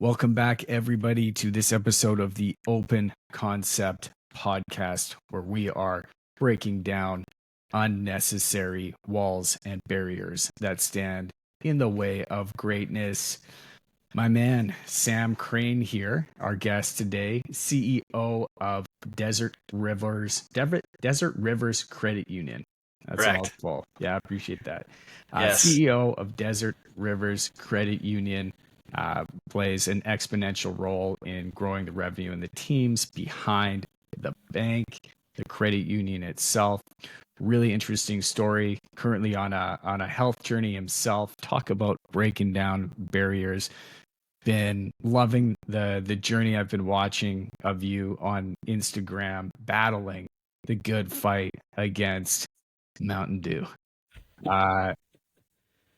Welcome back, everybody, to this episode of the Open Concept Podcast, where we are breaking down unnecessary walls and barriers that stand in the way of greatness. My man, Sam Crane here, our guest today, CEO of Desert Rivers Credit Union. That's a Correct. mouthful. Yeah, I appreciate that. Yes. CEO of Desert Rivers Credit Union plays an exponential role in growing the revenue and the teams behind the bank, the credit union itself. Really interesting story. Currently on a health journey himself. Talk about breaking down barriers. Been loving the journey I've been watching of you on Instagram, battling the good fight against Mountain Dew. Uh,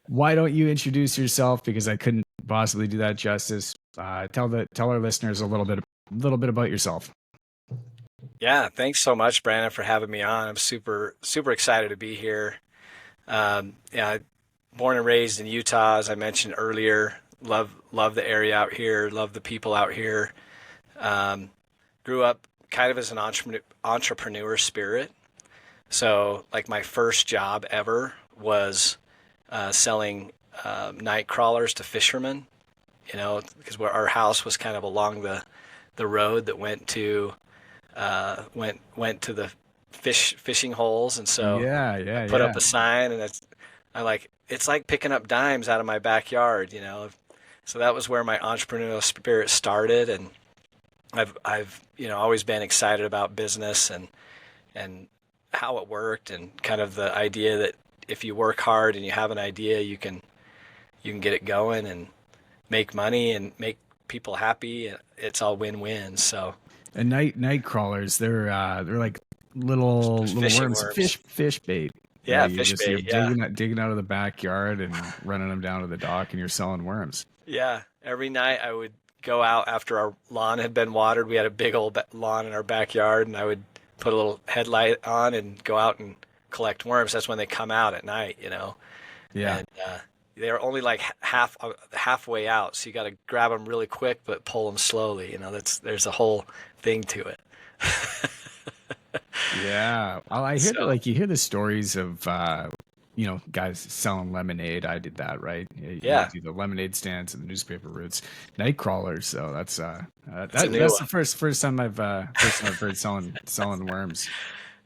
why don't you introduce yourself? Because I couldn't possibly do that justice. Tell our listeners a little bit about yourself. Yeah. Thanks so much, Brandon, for having me on. I'm super excited to be here. Yeah, born and raised in Utah, as I mentioned earlier. Love the area out here. Love the people out here. Grew up kind of as an entrepreneur spirit. So, like, my first job ever was selling night crawlers to fishermen. Because our house was kind of along the road that went to the fishing holes, and so Yeah, I yeah, put yeah. up a sign, and it's like picking up dimes out of my backyard. So that was where my entrepreneurial spirit started, and I've always been excited about business and how it worked, and kind of the idea that if you work hard and you have an idea, you can get it going and make money and make people happy. It's all win-win. So And night crawlers, they're like little fishing worms, worms. fish bait. Yeah, You're fish bait. Yeah. digging out of the backyard and running them down to the dock, and you're selling worms. Yeah. Every night I would go out after our lawn had been watered. We had a big old lawn in our backyard, and I would put a little headlight on and go out and collect worms. That's when they come out at night. Yeah. And they're only like halfway out, so you got to grab them really quick, but pull them slowly. There's a whole thing to it. Yeah. Well, I hear that, So like, you hear the stories of guys selling lemonade. I did that, right? You yeah, do the lemonade stands and the newspaper routes, night crawlers. So it's a new that's one. the first time I've heard selling worms.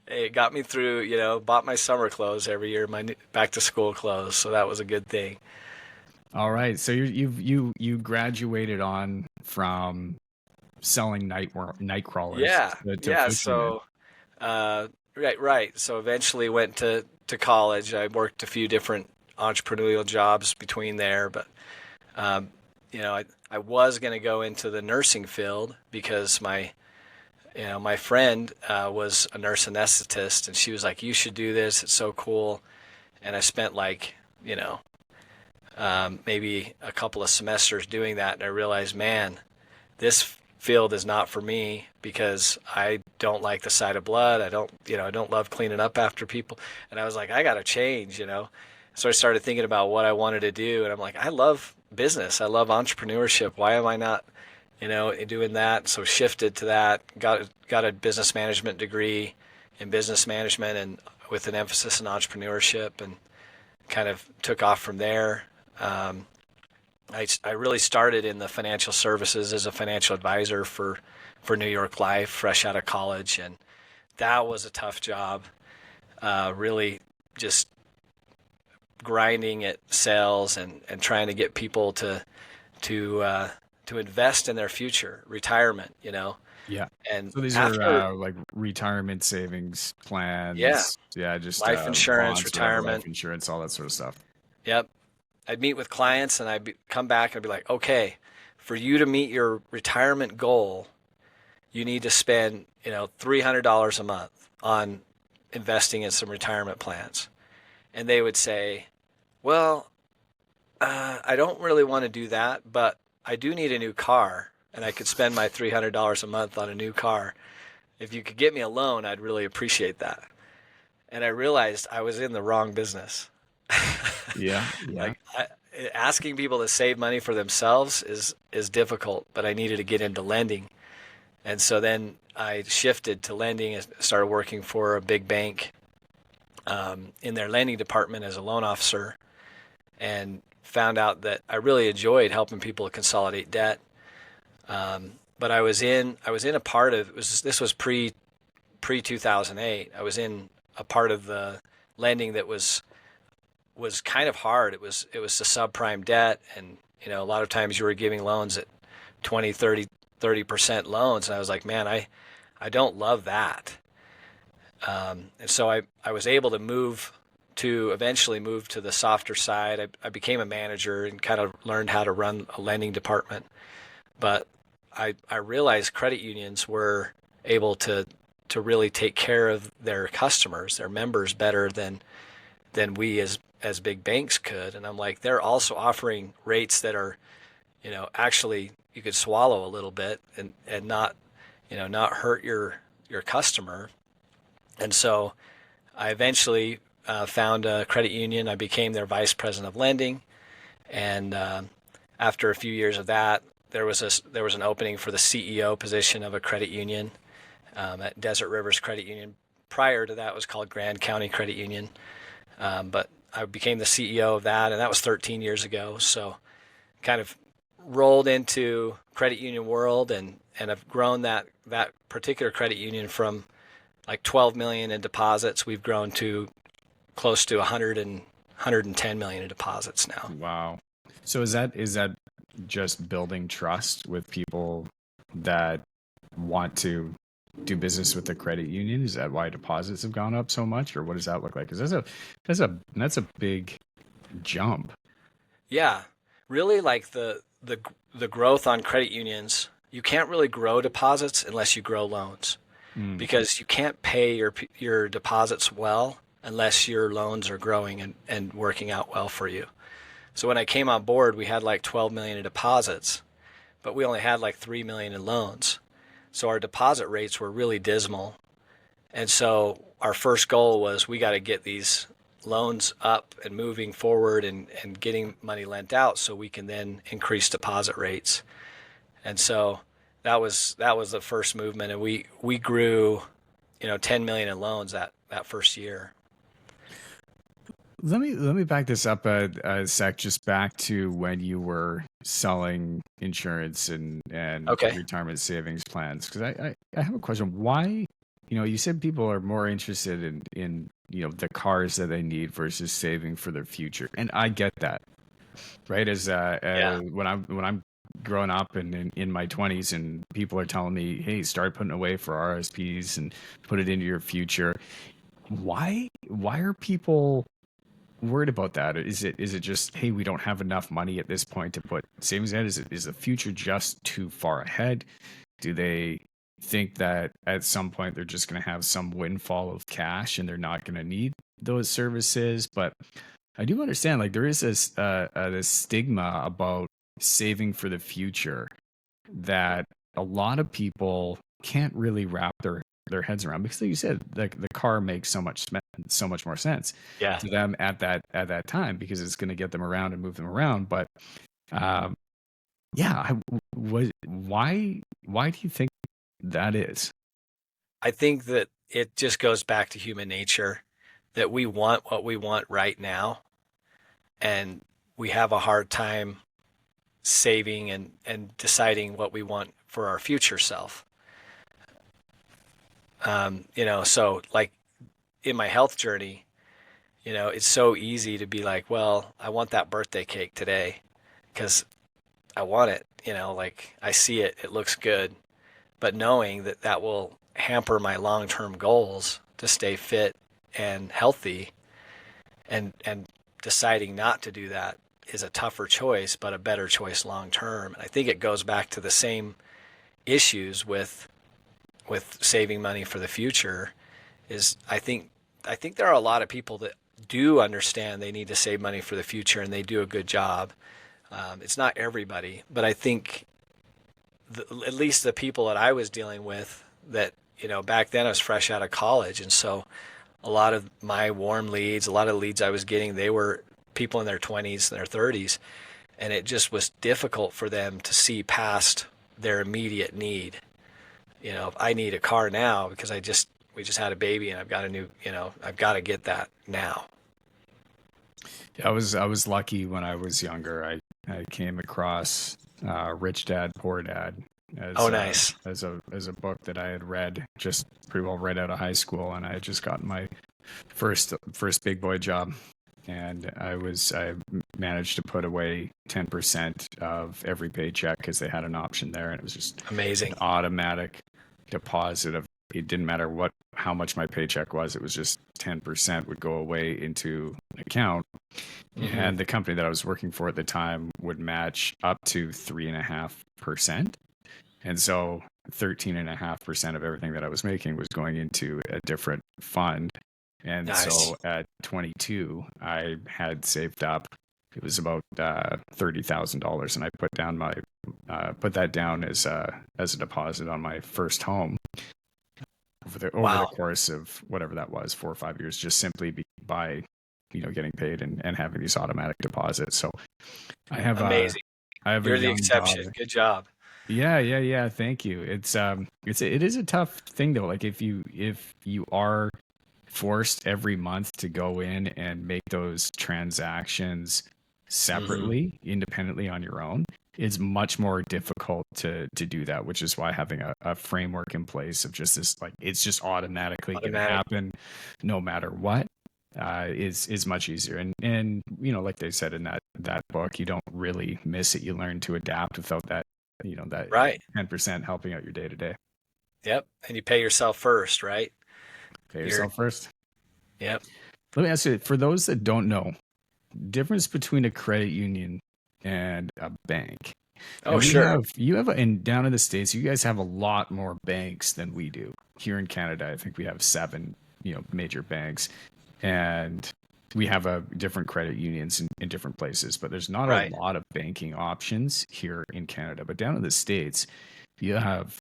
It got me through. Bought my summer clothes every year, my back to school clothes, so that was a good thing. All right. So you graduated on from selling night crawlers Yeah, to yeah. fishermen. So right. So eventually went to college. I worked a few different entrepreneurial jobs between there, but um, I was going to go into the nursing field because my friend was a nurse anesthetist, and she was like, "You should do this. It's so cool." And I spent like maybe a couple of semesters doing that, and I realized, man, this field is not for me because I don't like the sight of blood. I don't love cleaning up after people. And I was like, I got to change. So I started thinking about what I wanted to do, and I'm like, I love business. I love entrepreneurship. Why am I not, doing that? So shifted to that. Got a business management degree in business management, and with an emphasis in entrepreneurship, and kind of took off from there. Um, I really started in the financial services as a financial advisor for New York Life, fresh out of college, and that was a tough job. Really, just grinding at sales and trying to get people to invest in their future, retirement. Yeah. And So these are after, like retirement savings yeah, plans. Yeah, just life insurance, bonds, whatever, life retirement. insurance, all that sort of stuff. Yep. I'd meet with clients, and come back and I'd be like, okay, for you to meet your retirement goal, you need to spend, $300 a month on investing in some retirement plans. And they would say, well, I don't really want to do that, but I do need a new car, and I could spend my $300 a month on a new car. If you could get me a loan, I'd really appreciate that. And I realized I was in the wrong business. Yeah, yeah. Like asking people to save money for themselves is difficult, but I needed to get into lending. And so then I shifted to lending and started working for a big bank in their lending department as a loan officer, and found out that I really enjoyed helping people consolidate debt. But I was in a part of this was pre 2008. I was in a part of the lending that was kind of hard. It was the subprime debt, and a lot of times you were giving loans at 20, 30% loans, and I was like, man, I don't love that. And so I was able to eventually move to the softer side. I became a manager and kind of learned how to run a lending department. But I realized credit unions were able to really take care of their customers, their members, better than we as big banks could. And I'm like, they're also offering rates that are, actually you could swallow a little bit and not, not hurt your customer. And so I eventually found a credit union. I became their vice president of lending. And after a few years of that, there was an opening for the CEO position of a credit union at Desert Rivers Credit Union. Prior to that, it was called Grand County Credit Union. But I became the CEO of that, and that was 13 years ago. So kind of rolled into credit union world, and have grown that particular credit union from like 12 million in deposits. We've grown to close to 110 million in deposits now. Wow. So is that just building trust with people that want to do business with the credit union? Is that why deposits have gone up so much, or what does that look like? Because that's a big jump. Yeah, really, like the growth on credit unions, you can't really grow deposits unless you grow loans, because you can't pay your deposits well unless your loans are growing and working out well for you. So when I came on board, we had like 12 million in deposits, but we only had like 3 million in loans. So our deposit rates were really dismal. And so our first goal was, we got to get these loans up and moving forward and getting money lent out so we can then increase deposit rates. And so that was the first movement. And we grew, 10 million in loans that first year. Let me back this up a sec, just back to when you were selling insurance and Okay. retirement savings plans. Because I have a question. Why, you said people are more interested in the cars that they need versus saving for their future, and I get that, right? As when I'm growing up and in my 20s, and people are telling me, hey, start putting away for RSPs and put it into your future. Why are people worried about that? Is it just, hey, we don't have enough money at this point to put savings in? Is the future just too far ahead? Do they think that at some point they're just going to have some windfall of cash and they're not going to need those services? But I do understand, like, there is this stigma about saving for the future that a lot of people can't really wrap their heads around, because like you said, the car makes so much more sense to them at that time, because it's going to get them around and move them around. But why do you think that is? I think that it just goes back to human nature, that we want what we want right now, and we have a hard time saving and deciding what we want for our future self. So like in my health journey, it's so easy to be like, well, I want that birthday cake today because I want it, like I see it, it looks good, but knowing that will hamper my long-term goals to stay fit and healthy, and deciding not to do that is a tougher choice, but a better choice long-term. And I think it goes back to the same issues with saving money for the future. Is I think there are a lot of people that do understand they need to save money for the future, and they do a good job. It's not everybody, but I think at least the people that I was dealing with, that back then I was fresh out of college, and so a lot of my warm leads, a lot of leads I was getting, they were people in their 20s and their 30s, and it just was difficult for them to see past their immediate need. If I need a car now because we just had a baby and I've got a new, I've got to get that now. Yeah, I was lucky when I was younger. I came across Rich Dad Poor Dad Oh, as nice. as a book that I had read just pretty well right out of high school, and I had just gotten my first big boy job, and I managed to put away 10% of every paycheck because they had an option there, and it was just an Amazing. automatic deposit of, it didn't matter how much my paycheck was, it was just 10% would go away into an account. Hmm. And the company that I was working for at the time would match up to 3.5%. And so 13.5% of everything that I was making was going into a different fund. And Nice. so at 22, I had saved up, it was about $30,000, and I put that down as a deposit on my first home over the Wow. course of whatever that was, 4 or 5 years, just simply by getting paid and having these automatic deposits. So I have a Amazing. I have a You're the young exception. daughter. Good job. Yeah. Thank you. It is a tough thing though. Like if you are forced every month to go in and make those transactions Hmm. separately, independently on your own, it's much more difficult to do that, which is why having a framework in place of just this, like, it's just automatically going to Automatic. happen no matter what, is much easier. And like they said in that book, you don't really miss it. You learn to adapt without that Right. 10% helping out your day to day. Yep. And you pay yourself first, right? Pay You're, yourself first. yep. Let me ask you, for those that don't know, difference between a credit union and a bank. Oh, And sure. and down in the States, you guys have a lot more banks than we do. Here in Canada, I think we have seven, major banks, and we have a different credit unions in different places, but there's not a Right. lot of banking options here in Canada. But down in the States, you have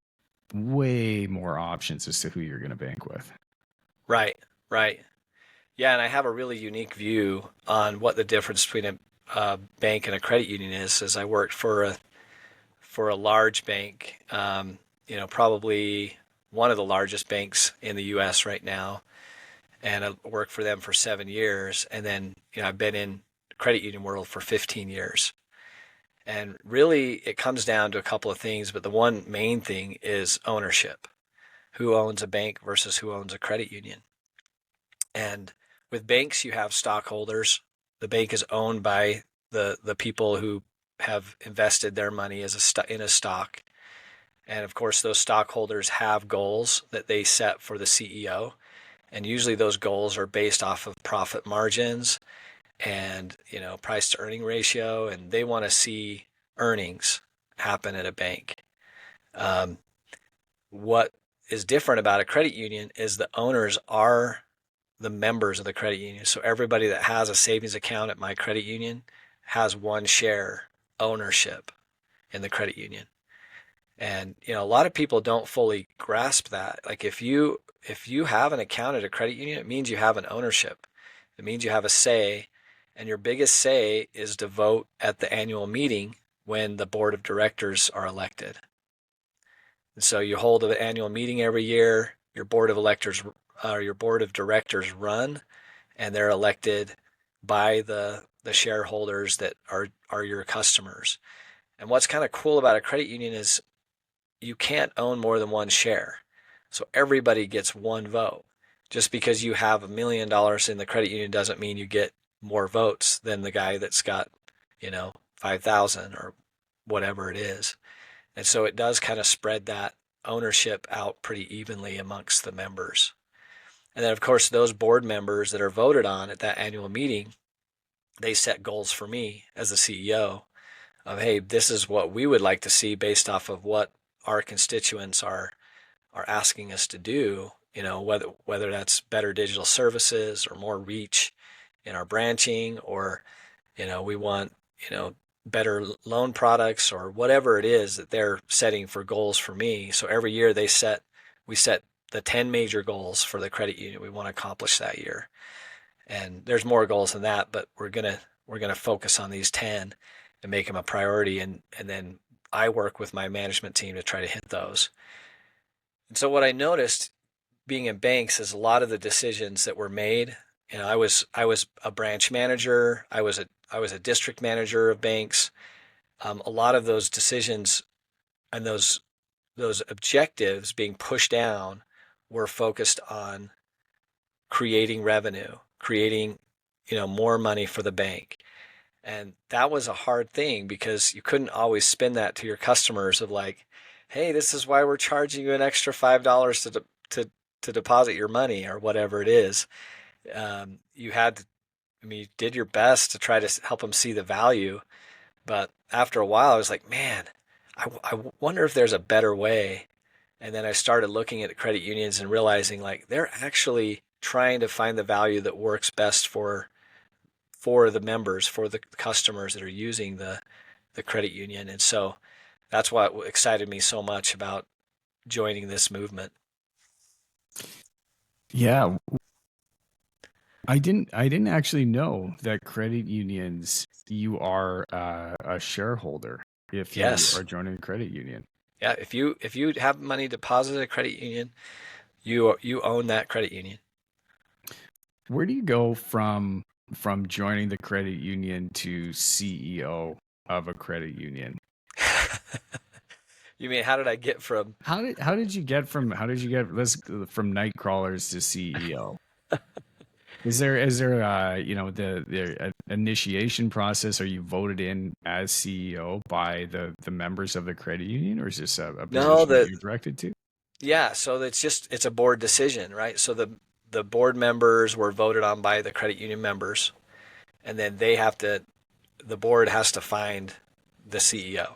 way more options as to who you're going to bank with. Right. Right. Yeah. And I have a really unique view on what the difference between a bank and a credit union is, as I worked for a large bank, probably one of the largest banks in the U.S. right now, and I worked for them for 7 years. And then, I've been in the credit union world for 15 years. And really, it comes down to a couple of things, but the one main thing is ownership. Who owns a bank versus who owns a credit union? And with banks, you have stockholders. The bank is owned by the people who have invested their money in a stock. And of course, those stockholders have goals that they set for the CEO. And usually those goals are based off of profit margins and, price to earning ratio. And they want to see earnings happen at a bank. Um, what is different about a credit union is the owners are the members of the credit union. So everybody that has a savings account at my credit union has one share ownership in the credit union. And a lot of people don't fully grasp that. Like if you have an account at a credit union, it means you have an ownership. It means you have a say, and your biggest say is to vote at the annual meeting when the board of directors are elected. And so you hold an annual meeting every year. Your board of directors run, and they're elected by the shareholders that are your customers. And what's kind of cool about a credit union is you can't own more than one share. So everybody gets one vote. Just because you have $1 million in the credit union doesn't mean you get more votes than the guy that's got, 5,000 or whatever it is. And so it does kind of spread that ownership out pretty evenly amongst the members. And then, of course, those board members that are voted on at that annual meeting, they set goals for me as the CEO of, hey, this is what we would like to see based off of what our constituents are asking us to do. Whether that's better digital services or more reach in our branching, or we want better loan products, or whatever it is that they're setting for goals for me. So every year we set the 10 major goals for the credit union we want to accomplish that year. And there's more goals than that, but we're going to focus on these 10 and make them a priority. And then I work with my management team to try to hit those. And so what I noticed being in banks is a lot of the decisions that were made. I was a branch manager. I was a district manager of banks. A lot of those decisions and those objectives being pushed down were focused on creating revenue, creating more money for the bank. And that was a hard thing because you couldn't always spin that to your customers of like, hey, this is why we're charging you an extra $5 to deposit your money or whatever it is. You had to, I mean, you did your best to try to help them see the value. But after a while, I was like, man, I wonder if there's a better way. And then I started looking at credit unions and realizing like they're actually trying to find the value that works best for the members, for the customers that are using the credit union. And so that's what excited me so much about joining this movement. Yeah, I didn't actually know that credit unions, you are a shareholder if you Yes. are joining a credit union. Yeah. If you have money deposited at a credit union, you own that credit union. Where do you go from joining the credit union to CEO of a credit union? You mean how did I get from How did you get let's from night crawlers to CEO? Is there the initiation process? Are you voted in as CEO by the members of the credit union, or is this a no position that the you're directed to? yeah, so it's a board decision, right? So the board members were voted on by the credit union members, and then the board has to find the CEO.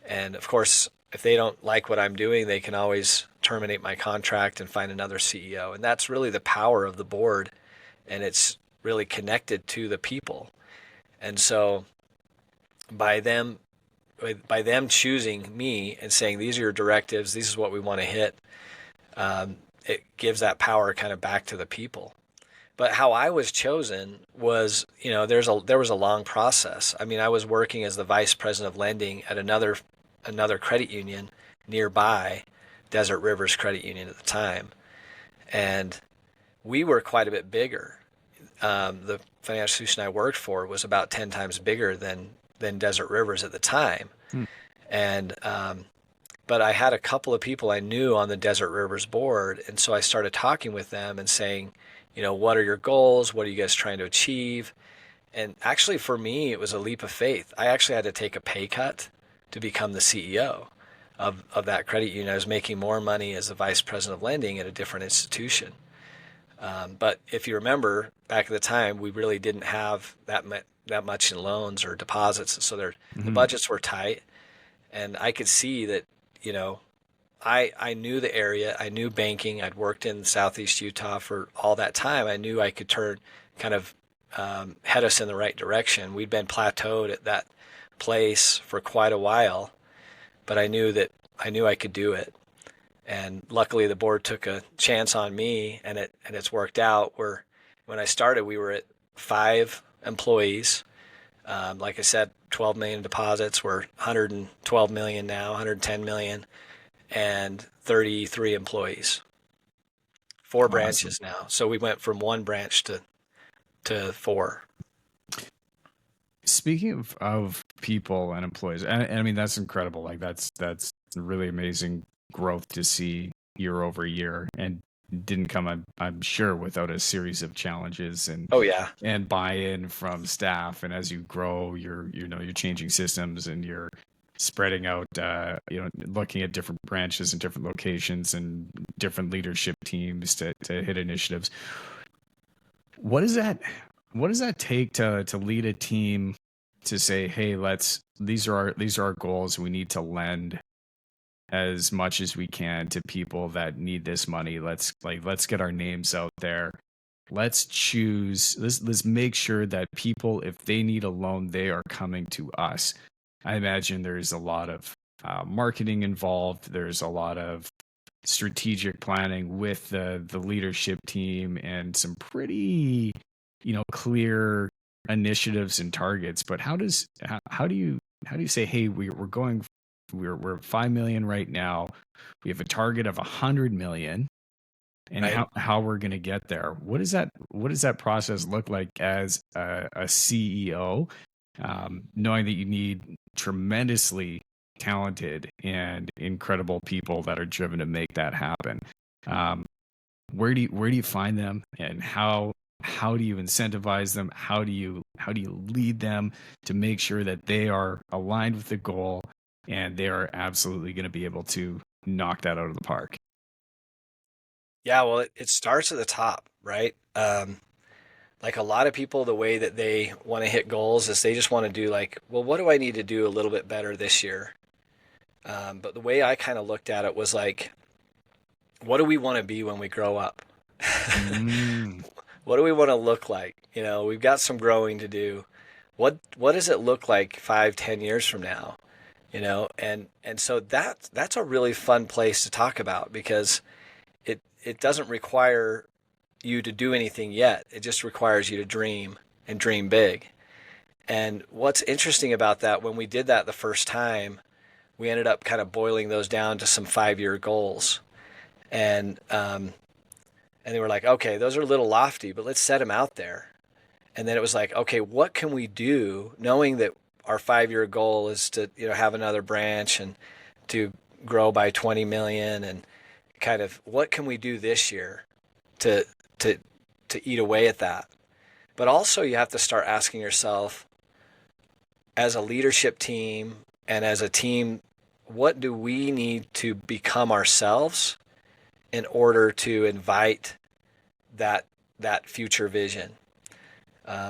And of course, if they don't like what I'm doing, they can always terminate my contract and find another CEO. And that's really the power of the board, and it's really connected to the people. And so by them by them choosing me and saying these are your directives, this is what we want to hit, it gives that power kind of back to the people. But how I was chosen was, there was a long process. I mean, I was working as the vice president of lending at another credit union nearby, Desert Rivers Credit Union at the time, and we were quite a bit bigger. The financial institution I worked for was about 10 times bigger than Desert Rivers at the time, Hmm. and but I had a couple of people I knew on the Desert Rivers board, and so I started talking with them and saying, what are your goals? What are you guys trying to achieve? And actually, for me, it was a leap of faith. I actually had to take a pay cut to become the CEO of that credit union. I was making more money as the vice president of lending at a different institution. But if you remember, back at the time, we really didn't have that much in loans or deposits, so the Mhm. budgets were tight, and I could see that, you know, I knew the area, I knew banking, I'd worked in Southeast Utah for all that time. I knew I could kind of head us in the right direction. We'd been plateaued at that place for quite a while, but I knew I could do it. And luckily, the board took a chance on me, and it's worked out. When I started, we were at 5 employees. Like I said, 12 million deposits. We're 112 million now, 110 million, and 33 employees. Four Awesome. branches now. So we went from one branch to four. Speaking of people and employees, and I mean that's incredible. Like that's really amazing growth to see year over year, and didn't come, I'm sure, without a series of challenges Oh yeah. and buy-in from staff. And as you grow, you're changing systems and you're spreading out, looking at different branches and different locations and different leadership teams to hit initiatives. What does that what does that take to lead a team to say, hey, these are our goals. We need to lend as much as we can to people that need this money. Let's get our names out there. Let's make sure that people, if they need a loan, they are coming to us. I imagine there's a lot of marketing involved. There's a lot of strategic planning with the leadership team and some pretty clear initiatives and targets, but how do you say, hey, we're 5 million right now. We have a target of 100 million, and Right. how we're going to get there. What does that process look like as a CEO, knowing that you need tremendously talented and incredible people that are driven to make that happen? Um, where do you find them, and how do you incentivize them? How do you lead them to make sure that they are aligned with the goal and they are absolutely going to be able to knock that out of the park? Yeah, well, it starts at the top, right? Like a lot of people, the way that they want to hit goals is they just want to do like, well, what do I need to do a little bit better this year? But the way I kind of looked at it was like, what do we want to be when we grow up? Mm, What do we want to look like? You know, we've got some growing to do. What does it look like 5, 10 years from now? You know, and so that's a really fun place to talk about because it doesn't require you to do anything yet. It just requires you to dream and dream big. And what's interesting about that, when we did that the first time, we ended up kind of boiling those down to some 5 year goals. And and they were like, okay, those are a little lofty, but let's set them out there. And then it was like, okay, what can we do, knowing that our 5 year goal is to, you know, have another branch and to grow by 20 million, and kind of what can we do this year to to to eat away at that. But also you have to start asking yourself, as a leadership team and as a team, what do we need to become ourselves in order to invite that future vision?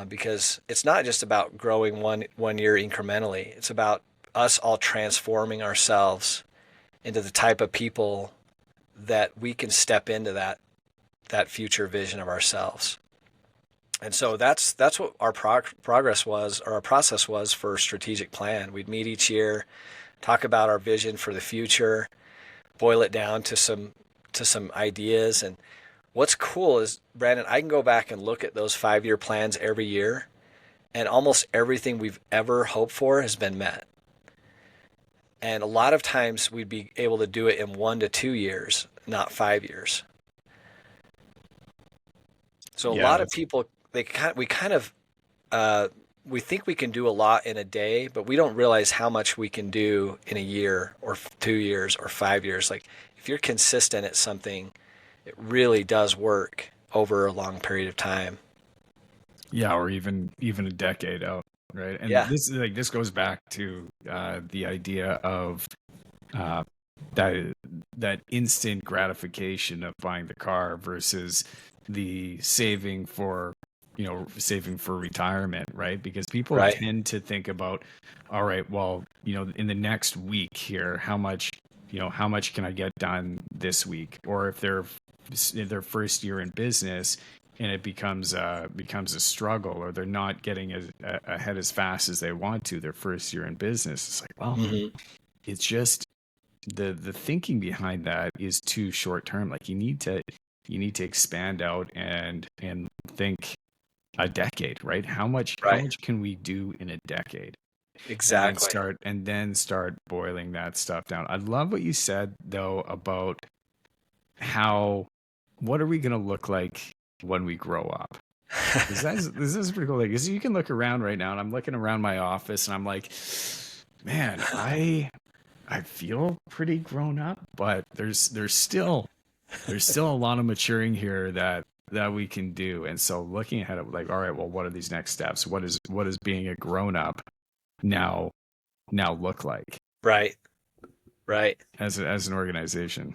Because it's not just about growing one year incrementally. It's about us all transforming ourselves into the type of people that we can step into that future vision of ourselves. And so that's what our progress was, or our process was for strategic plan. We'd meet each year, talk about our vision for the future, boil it down to some ideas. And what's cool is, Brandon, I can go back and look at those 5 year plans every year, and almost everything we've ever hoped for has been met. And a lot of times we'd be able to do it in 1 to 2 years, not 5 years. So a yeah, lot of people, we think we can do a lot in a day, but we don't realize how much we can do in a year or 2 years or 5 years. Like if you're consistent at something, it really does work over a long period of time. yeah, or even a decade out, right? And Yeah, this goes back to the idea of uh, that that instant gratification of buying the car versus the saving for retirement, right? Because people right. tend to think about, all right, well, in the next week here, how much can I get done this week? Or if they're in their first year in business and it becomes a struggle, or they're not getting ahead as fast as they want to their first year in business, it's like, well, Hmm. it's just the thinking behind that is too short term. Like you need to expand out and think a decade, right? How much Right. can we do in a decade? And then Exactly. start boiling that stuff down. I love what you said though about how what are we going to look like when we grow up? This is pretty cool. Like, 'cause you can look around right now, and I'm looking around my office, and I'm like, man, I feel pretty grown up, but there's still a lot of maturing here that we can do. And so looking ahead at, like, all right, well, what are these next steps? What is being a grown up now look like Right. Right. as an organization?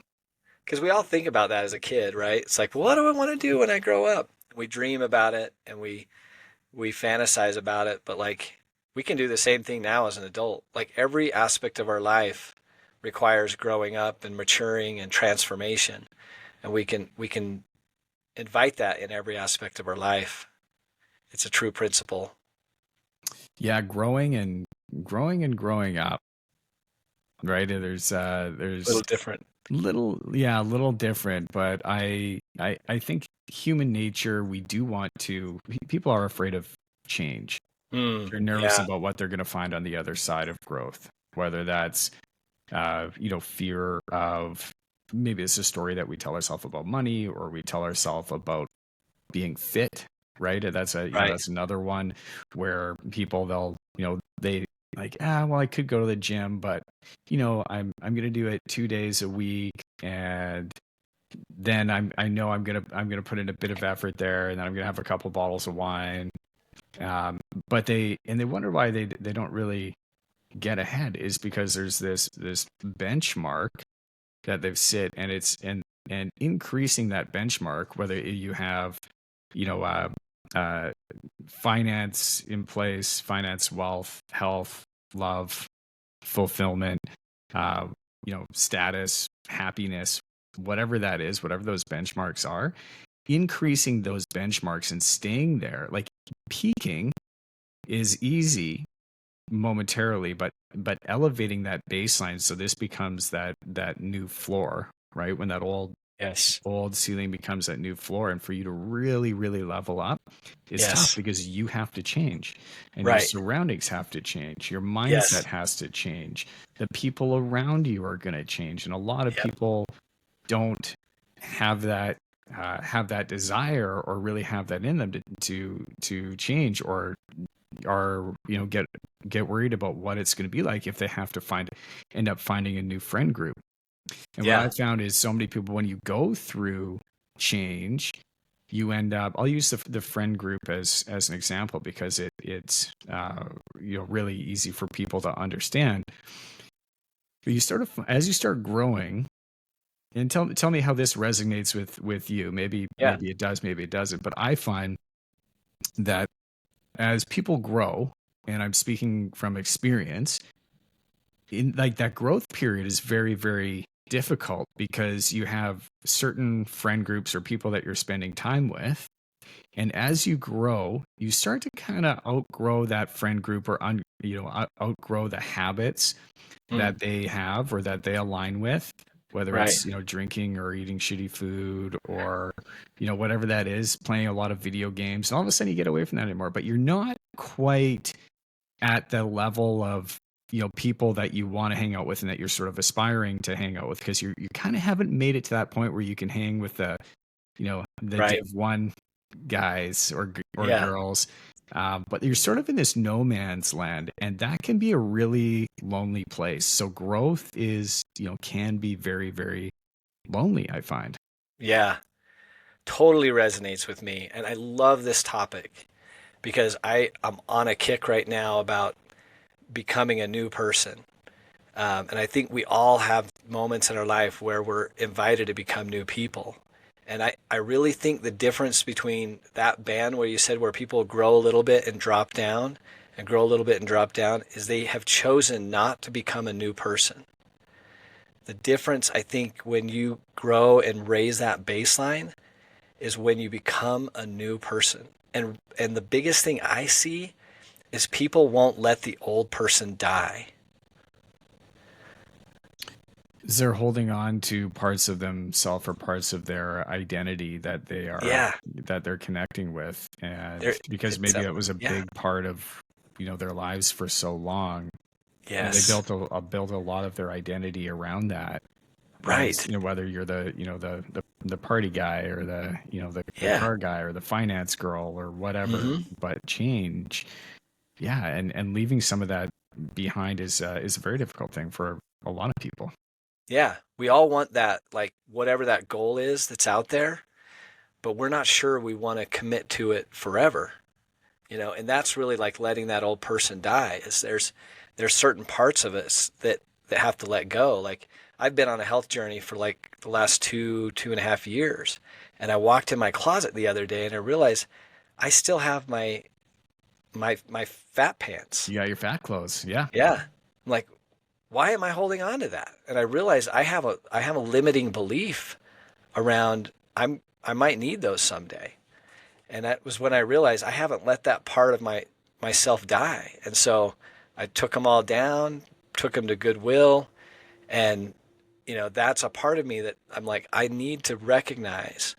Because we all think about that as a kid, right? It's like, what do I want to do when I grow up? We dream about it and we fantasize about it, but like we can do the same thing now as an adult. Like every aspect of our life requires growing up and maturing and transformation, and we can invite that in every aspect of our life. It's a true principle. Yeah, growing up, right? A little There's different. a little different, but I think human nature, we do want to people are afraid of change. Mm, They're nervous yeah. about what they're going to find on the other side of growth, whether that's fear of, maybe it's a story that we tell ourselves about money, or we tell ourselves about being fit, right? And that's Right. that's another one where people, they like, well, I could go to the gym, but I'm going to do it 2 days a week, and then I know I'm gonna put in a bit of effort there, and then I'm gonna have a couple bottles of wine. Um, but they wonder why they don't really get ahead, is because there's this benchmark that they've set, and and increasing that benchmark, whether you have you know uh, uh, finance in place, finance, wealth, health, love, fulfillment, uh, status, happiness, whatever that is, whatever those benchmarks are, increasing those benchmarks and staying there, like peaking is easy momentarily, but elevating that baseline, so this becomes that new floor, right? When that Yes. old ceiling becomes that new floor, and for you to really really level up is tough, Yes. because you have to change, and your Right. surroundings have to change, your mindset Yes. has to change, the people around you are going to change, and a lot of Yep. people don't have that desire, or really have that in them to change, or are get worried about what it's going to be like if they have to end up finding a new friend group. And what I Yeah. found is, so many people, when you go through change, you end up, I'll use the friend group as an example, because it's really easy for people to understand. But as you start growing, and tell me how this resonates with you. Yeah. Maybe it does, maybe it doesn't. But I find that as people grow, and I'm speaking from experience, in like that growth period is very, very difficult, because you have certain friend groups or people that you're spending time with. And as you grow, you start to kind of outgrow that friend group, or outgrow the habits Mm, that they have or that they align with, whether right. it's drinking or eating shitty food, or whatever that is, playing a lot of video games, and all of a sudden you get away from that anymore, but you're not quite at the level of people that you want to hang out with, and that you're sort of aspiring to hang out with, because you kind of haven't made it to that point where you can hang with the Right. Div 1 guys or Yeah. girls. But you're sort of in this no man's land, and that can be a really lonely place. So growth can be very, very lonely, I find. Yeah. Totally resonates with me. And I love this topic because I'm on a kick right now about becoming a new person. And I think we all have moments in our life where we're invited to become new people. And I really think the difference between that band where you said where people grow a little bit and drop down, and grow a little bit and drop down, is they have chosen not to become a new person. The difference, I think, when you grow and raise that baseline is when you become a new person. And the biggest thing I see is people won't let the old person die. They're holding on to parts of themselves, or parts of their identity Yeah, that they're connecting with, and there because it's maybe it was a yeah, big part of their lives for so long, and they yes, built a lot of their identity around that. As right, whether you're the party guy, or the yeah, car guy, or the finance girl, or whatever. hmm, But change, yeah, and leaving some of that behind is a very difficult thing for a lot of people. yeah. We all want that, like whatever that goal is that's out there, but we're not sure we want to commit to it forever. And that's really like letting that old person die. Is there's certain parts of us that have to let go. Like I've been on a health journey for like the last 2.5 years, and I walked in my closet the other day and I realized I still have my fat pants. You got your fat clothes, yeah. Yeah, I'm like, why am I holding on to that? And I realized I have a limiting belief around I might need those someday. And that was when I realized I haven't let that part of myself die. And so I took them all down, took them to Goodwill, and that's a part of me that I'm like, I need to recognize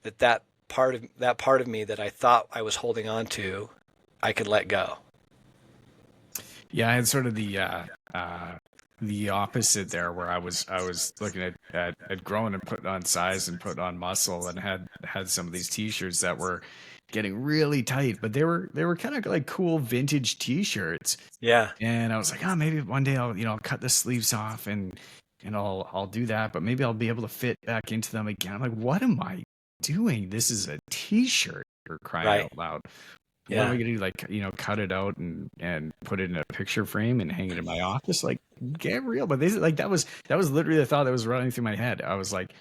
that part of me that I thought I was holding on to I could let go. Yeah, I had sort of the opposite there, where I was looking at growing and putting on size and putting on muscle, and had some of these t-shirts that were getting really tight, but they were kind of like cool vintage t-shirts. Yeah. And I was like, oh, maybe one day I'll cut the sleeves off and I'll do that, but maybe I'll be able to fit back into them again. I'm like, what am I doing? This is a t-shirt. You're crying Right. out loud. What am Yeah. I gonna do? Like, cut it out and put it in a picture frame and hang it in my office? Like, get real. But this, like, that was literally the thought that was running through my head. I was like,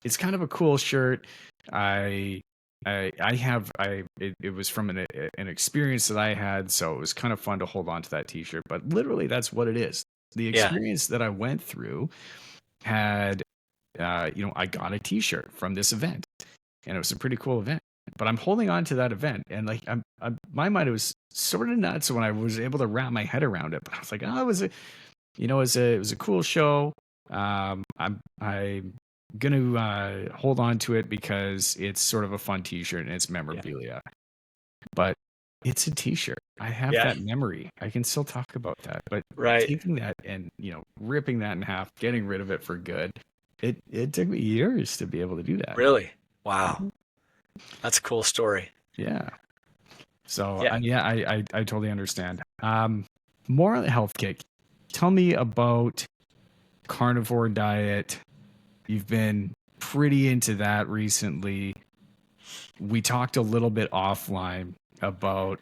it's kind of a cool shirt. I it was from an experience that I had, so it was kind of fun to hold on to that t-shirt. But literally, that's what it is. The Yeah. experience that I went through had, I got a t-shirt from this event, and it was a pretty cool event. But I'm holding on to that event, and like my mind, it was sort of nuts when I was able to wrap my head around it. But I was like, oh, it was a cool show. I'm gonna hold on to it because it's sort of a fun T-shirt and it's Yeah. memorabilia. But it's a T-shirt. I have Yeah. that memory. I can still talk about that. But Right. taking that and ripping that in half, getting rid of it for good, it took me years to be able to do that. Really? Wow. That's a cool story. Yeah. So Yeah. I totally understand. More on the health kick. Tell me about carnivore diet. You've been pretty into that recently. We talked a little bit offline about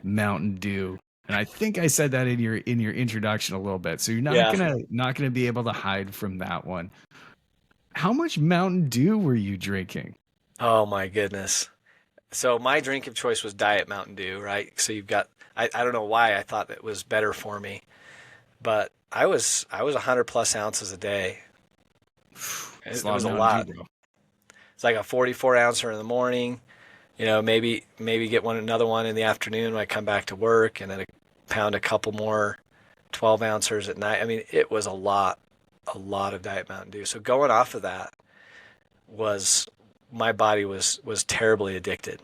Mountain Dew, and I think I said that in your introduction a little bit. So you're not Yeah. gonna be able to hide from that one. How much Mountain Dew were you drinking? Oh my goodness. So my drink of choice was Diet Mountain Dew, right? So you've got I don't know why I thought it was better for me, but I was 100 plus ounces a day. It's It, a it lot was of a Mountain lot. Dew, bro. It's like a 44 ouncer in the morning, maybe get another one in the afternoon when I come back to work, and then pound a couple more 12 ounces at night. I mean, it was a lot of Diet Mountain Dew. So going off of that was my body was terribly addicted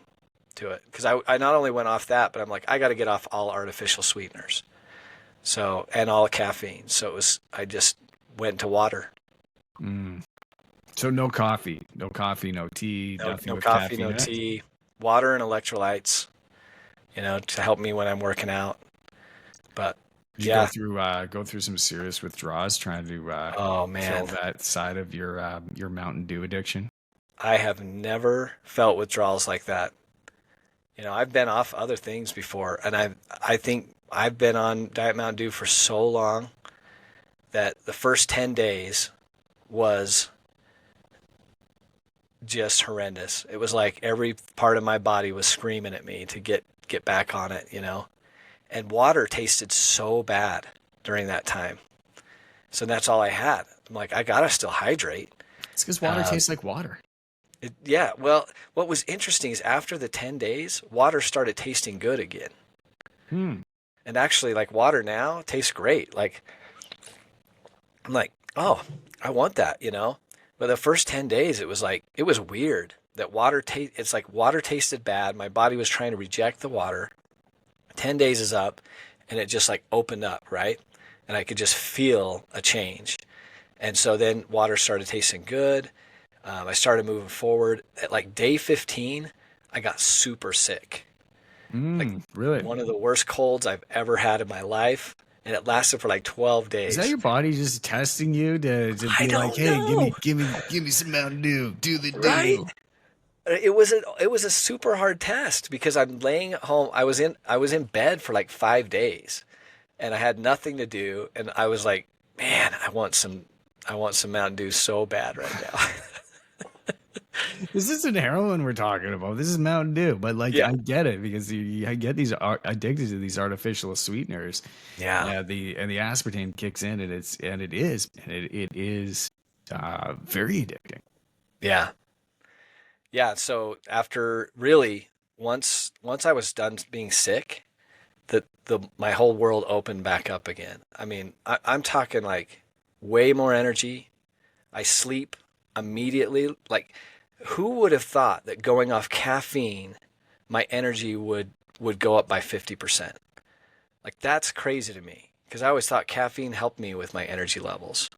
to it, because I not only went off that, but I'm like, I got to get off all artificial sweeteners. So, and all caffeine. So I just went to water. Mm. So no coffee, no tea, No, nothing no with coffee, caffeine no in it. tea, water and electrolytes, to help me when I'm working out. But Did you yeah, go through some serious withdrawals trying to oh kill man, that side of your Mountain Dew addiction? I have never felt withdrawals like that. I've been off other things before, and I think I've been on Diet Mountain Dew for so long that the first 10 days was just horrendous. It was like every part of my body was screaming at me to get back on it. And water tasted so bad during that time. So that's all I had. I'm like, I gotta still hydrate. It's because water Uh, tastes like water. yeah. Well, what was interesting is after the 10 days, water started tasting good again. Hmm. And actually, like, water now tastes great. Like, I'm like, oh, I want that. But the first 10 days, it was weird that it's like water tasted bad. My body was trying to reject the water. 10 days is up, and it just like opened up, right? And I could just feel a change. And so then water started tasting good. I started moving forward. At like day 15, I got super sick. Like Really? one of the worst colds I've ever had in my life. And it lasted for like 12 Is that days. your body just testing you to I be like, don't hey, know. give me some Mountain Dew, do the Right? do. It was a super hard test because I'm laying at home. I was in bed for like 5 days, and I had nothing to do, and I was like, man, I want some Mountain Dew so bad right now. This isn't heroin we're talking about. This is Mountain Dew. But like, Yeah. I get it because I get these addicted to these artificial sweeteners. Yeah. Yeah, the aspartame kicks in, and it is very addicting. Yeah. Yeah. So after really once I was done being sick, the my whole world opened back up again. I mean, I'm talking like way more energy. I sleep immediately. Like, who would have thought that going off caffeine, my energy would would go up by 50%. Like that's crazy to me because I always thought caffeine helped me with my energy levels.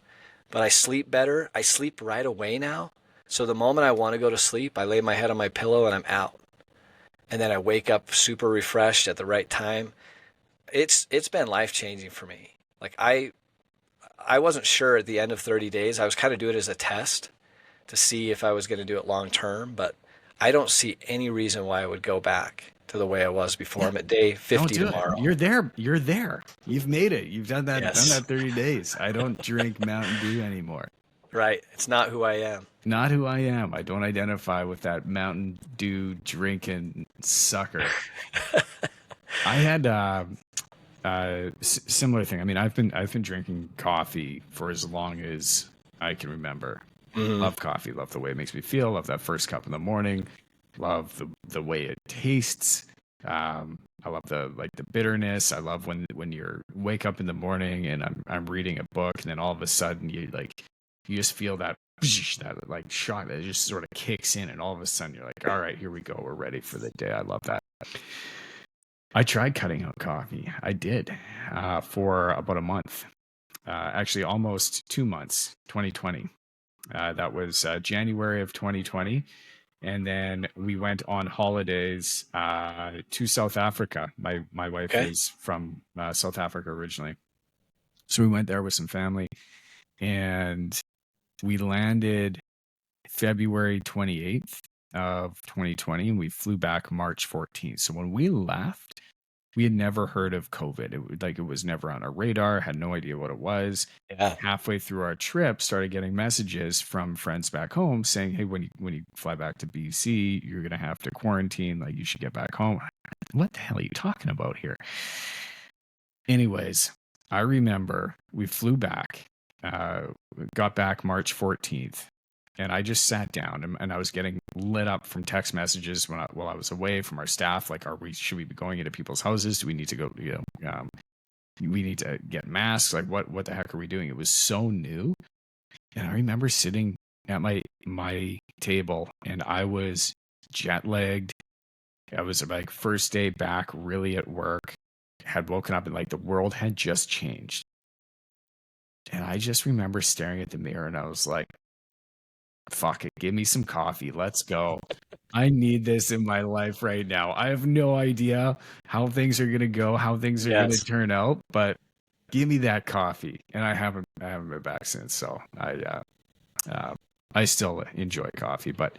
But I sleep better. I sleep right away now. So the moment I want to go to sleep, I lay my head on my pillow and I'm out. And then I wake up super refreshed at the right time. It's been life-changing for me. Like I wasn't sure at the end of 30 days. I was kind of doing it as a test to see if I was going to do it long term, but I don't see any reason why I would go back to the way I was before. Yeah. I'm at day Don't 50 do it. tomorrow. You're there. You're there. You've made it. You've done Yes. that 30 days. I don't drink Mountain Dew anymore. Right. It's not who I am. Not who I am. I don't identify with that Mountain Dew drinking sucker. I had similar thing. I mean, I've been drinking coffee for as long as I can remember. Mm-hmm. Love coffee. Love the way it makes me feel. Love that first cup in the morning. Love the way it tastes. I love the bitterness. I love when you wake up in the morning and I'm reading a book and then all of a sudden you just feel that that like shock that just sort of kicks in and all of a sudden you're like, all right, here we go. We're ready for the day. I love that. I tried cutting out coffee. I did for about a month, actually almost 2 months, 2020. That was January of 2020. And then we went on holidays to South Africa. My wife Okay. is from South Africa originally. So we went there with some family and we landed February 28th of 2020 and we flew back March 14th. So when we left, we had never heard of COVID. It was never on our radar, had no idea what it was. Yeah. Halfway through our trip, started getting messages from friends back home saying, hey, when you fly back to BC, you're going to have to quarantine. Like, you should get back home. What the hell are you talking about here? Anyways, I remember we flew back, got back March 14th. And I just sat down and I was getting lit up from text messages while I was away from our staff. Like, should we be going into people's houses? Do we need to go, we need to get masks? Like, what the heck are we doing? It was so new. And I remember sitting at my table and I was jet lagged. I was like first day back really at work, had woken up and like the world had just changed. And I just remember staring at the mirror and I was like, fuck it, give me some coffee. Let's go. I need this in my life right now. I have no idea how things are going to go, how things are going to Yes. turn out, but give me that coffee. And I haven't been back since. So I still enjoy coffee, but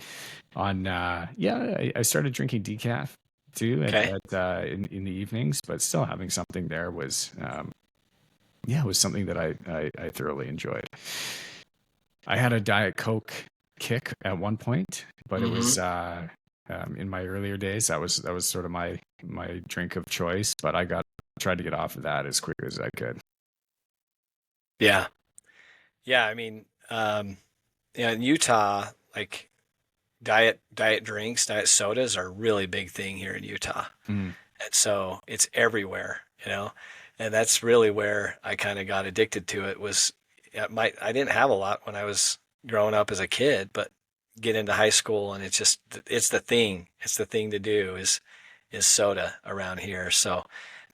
I started drinking decaf too Okay. in the evenings, but still having something there was was something that I thoroughly enjoyed. I had a Diet Coke kick at one point, but it was in my earlier days. That was sort of my drink of choice. But I tried to get off of that as quick as I could. Yeah. Yeah. I mean, in Utah, like diet drinks, diet sodas are a really big thing here in Utah. Mm. And so it's everywhere, and that's really where I kind of got addicted to it was I didn't have a lot when I was growing up as a kid, but get into high school and it's the thing to do is soda around here. So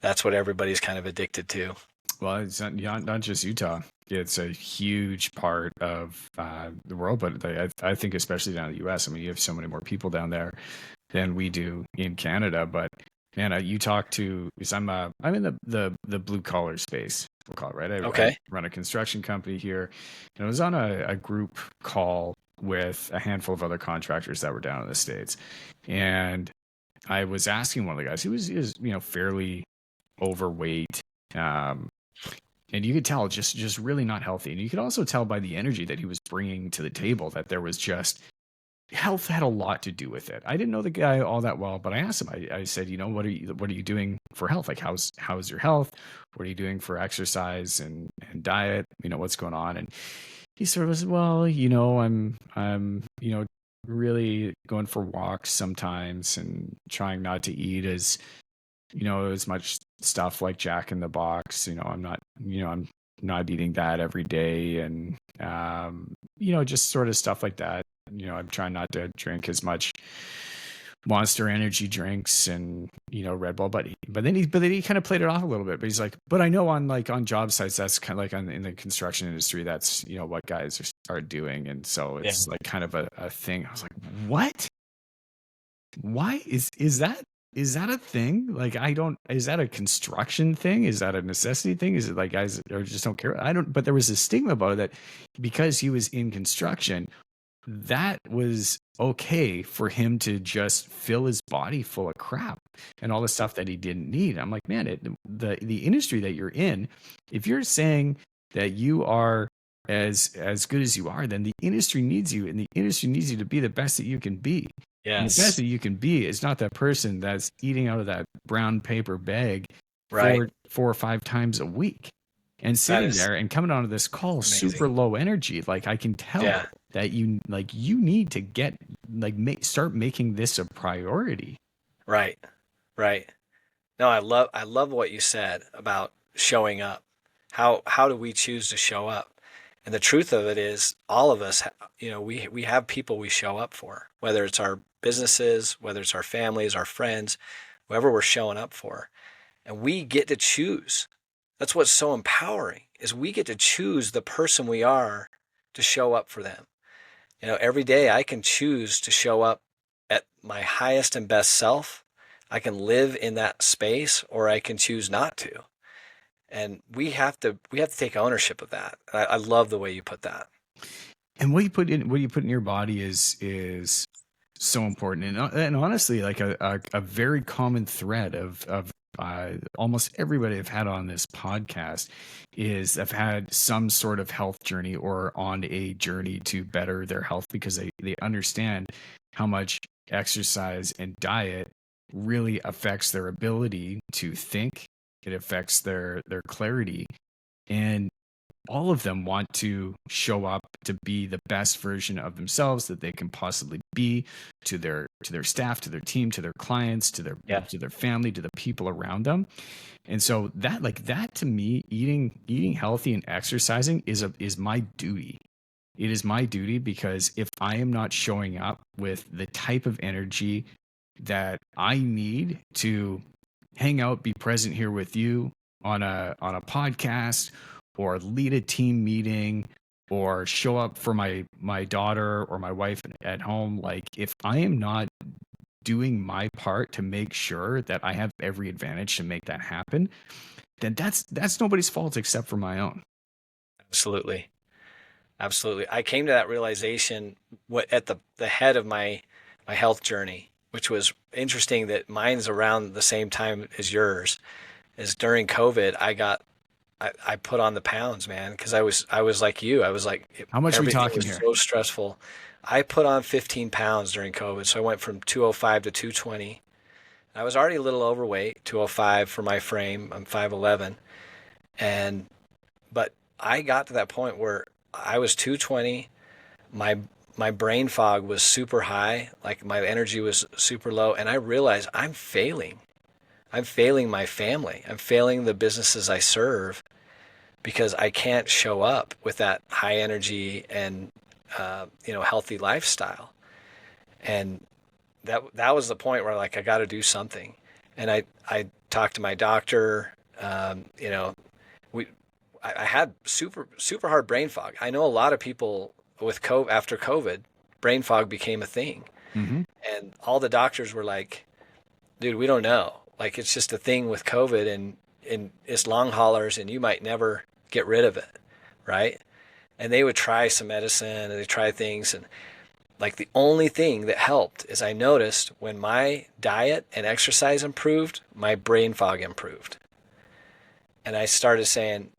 that's what everybody's kind of addicted to. Well, it's not just Utah. It's a huge part of the world, but I think especially down in the U.S. I mean, you have so many more people down there than we do in Canada. But man, you talk to, because I'm in the blue collar space, we'll call it, right? I run a construction company here, and I was on a group call with a handful of other contractors that were down in the States, and I was asking one of the guys, he was fairly overweight. And you could tell just really not healthy. And you could also tell by the energy that he was bringing to the table that there was just health had a lot to do with it. I didn't know the guy all that well, but I asked him, I said, what are you doing for health? Like, how's your health? What are you doing for exercise and diet? What's going on? And he sort of was, well, I'm really going for walks sometimes and trying not to eat as much stuff like Jack in the Box. I'm not eating that every day. And, just sort of stuff like that. I'm trying not to drink as much Monster energy drinks and Red Bull, but then he kind of played it off a little bit. But he's like, but I know on job sites that's kind of like in the construction industry, that's what guys are doing, and so Yeah. it's like kind of a thing. I was like, what? Why is that a thing? Like, I don't, is that a construction thing? Is that a necessity thing? Is it like guys or just don't care? I don't, but there was a stigma about it that because he was in construction, that was okay for him to just fill his body full of crap and all the stuff that he didn't need. I'm like, man, the industry that you're in, if you're saying that you are as good as you are, then the industry needs you, and the industry needs you to be the best that you can be. And the best Yes. that you can be is not that person that's eating out of that brown paper bag Right. 4 or 5 times a week and That sitting is there and coming onto this call super amazing. low energy. Like, I can Yeah. tell that you need to get start making this a priority. Right. Right. No, I love what you said about showing up. How do we choose to show up? And the truth of it is, all of us, we have people we show up for, whether it's our businesses, whether it's our families, our friends, whoever we're showing up for, and we get to choose. That's what's so empowering, is we get to choose the person we are to show up for them. Every day I can choose to show up at my highest and best self. I can live in that space, or I can choose not to. And we have to take ownership of that. I love the way you put that. And what you put in your body is so important. And honestly, like a very common thread of almost everybody I've had on this podcast is I've had some sort of health journey or on a journey to better their health, because they understand how much exercise and diet really affects their ability to think. It affects their clarity, and all of them want to show up to be the best version of themselves that they can possibly be, to their staff, to their team, to their clients, to their Yeah. to their family, to the people around them. And so that to me, eating healthy and exercising is my duty. It is my duty, because if I am not showing up with the type of energy that I need to hang out, be present here with you on a podcast, or lead a team meeting, or show up for my daughter or my wife at home, like, if I am not doing my part to make sure that I have every advantage to make that happen, then that's nobody's fault except for my own. Absolutely. Absolutely. I came to that realization at the head of my health journey, which was interesting that mine's around the same time as yours. Is during COVID, I put on the pounds, man, because I was like you. I was like, How much are we everything talking was here? so stressful. I put on 15 pounds during COVID, so I went from 205 to 220. I was already a little overweight, 205 for my frame. I'm 5'11", and but I got to that point where I was 220. My my brain fog was super high, like my energy was super low, and I realized I'm failing. I'm failing my family. I'm failing the businesses I serve, because I can't show up with that high energy and healthy lifestyle. And that was the point where, like, I got to do something. And I talked to my doctor. We I had super hard brain fog. I know a lot of people with COVID, after COVID, brain fog became a thing, Mm-hmm. and all the doctors were like, "Dude, we don't know. Like, it's just a thing with COVID, and it's long haulers, and you might never get rid of it, right?" And they would try some medicine, and they try things, and like the only thing that helped is I noticed when my diet and exercise improved, my brain fog improved. And I started saying,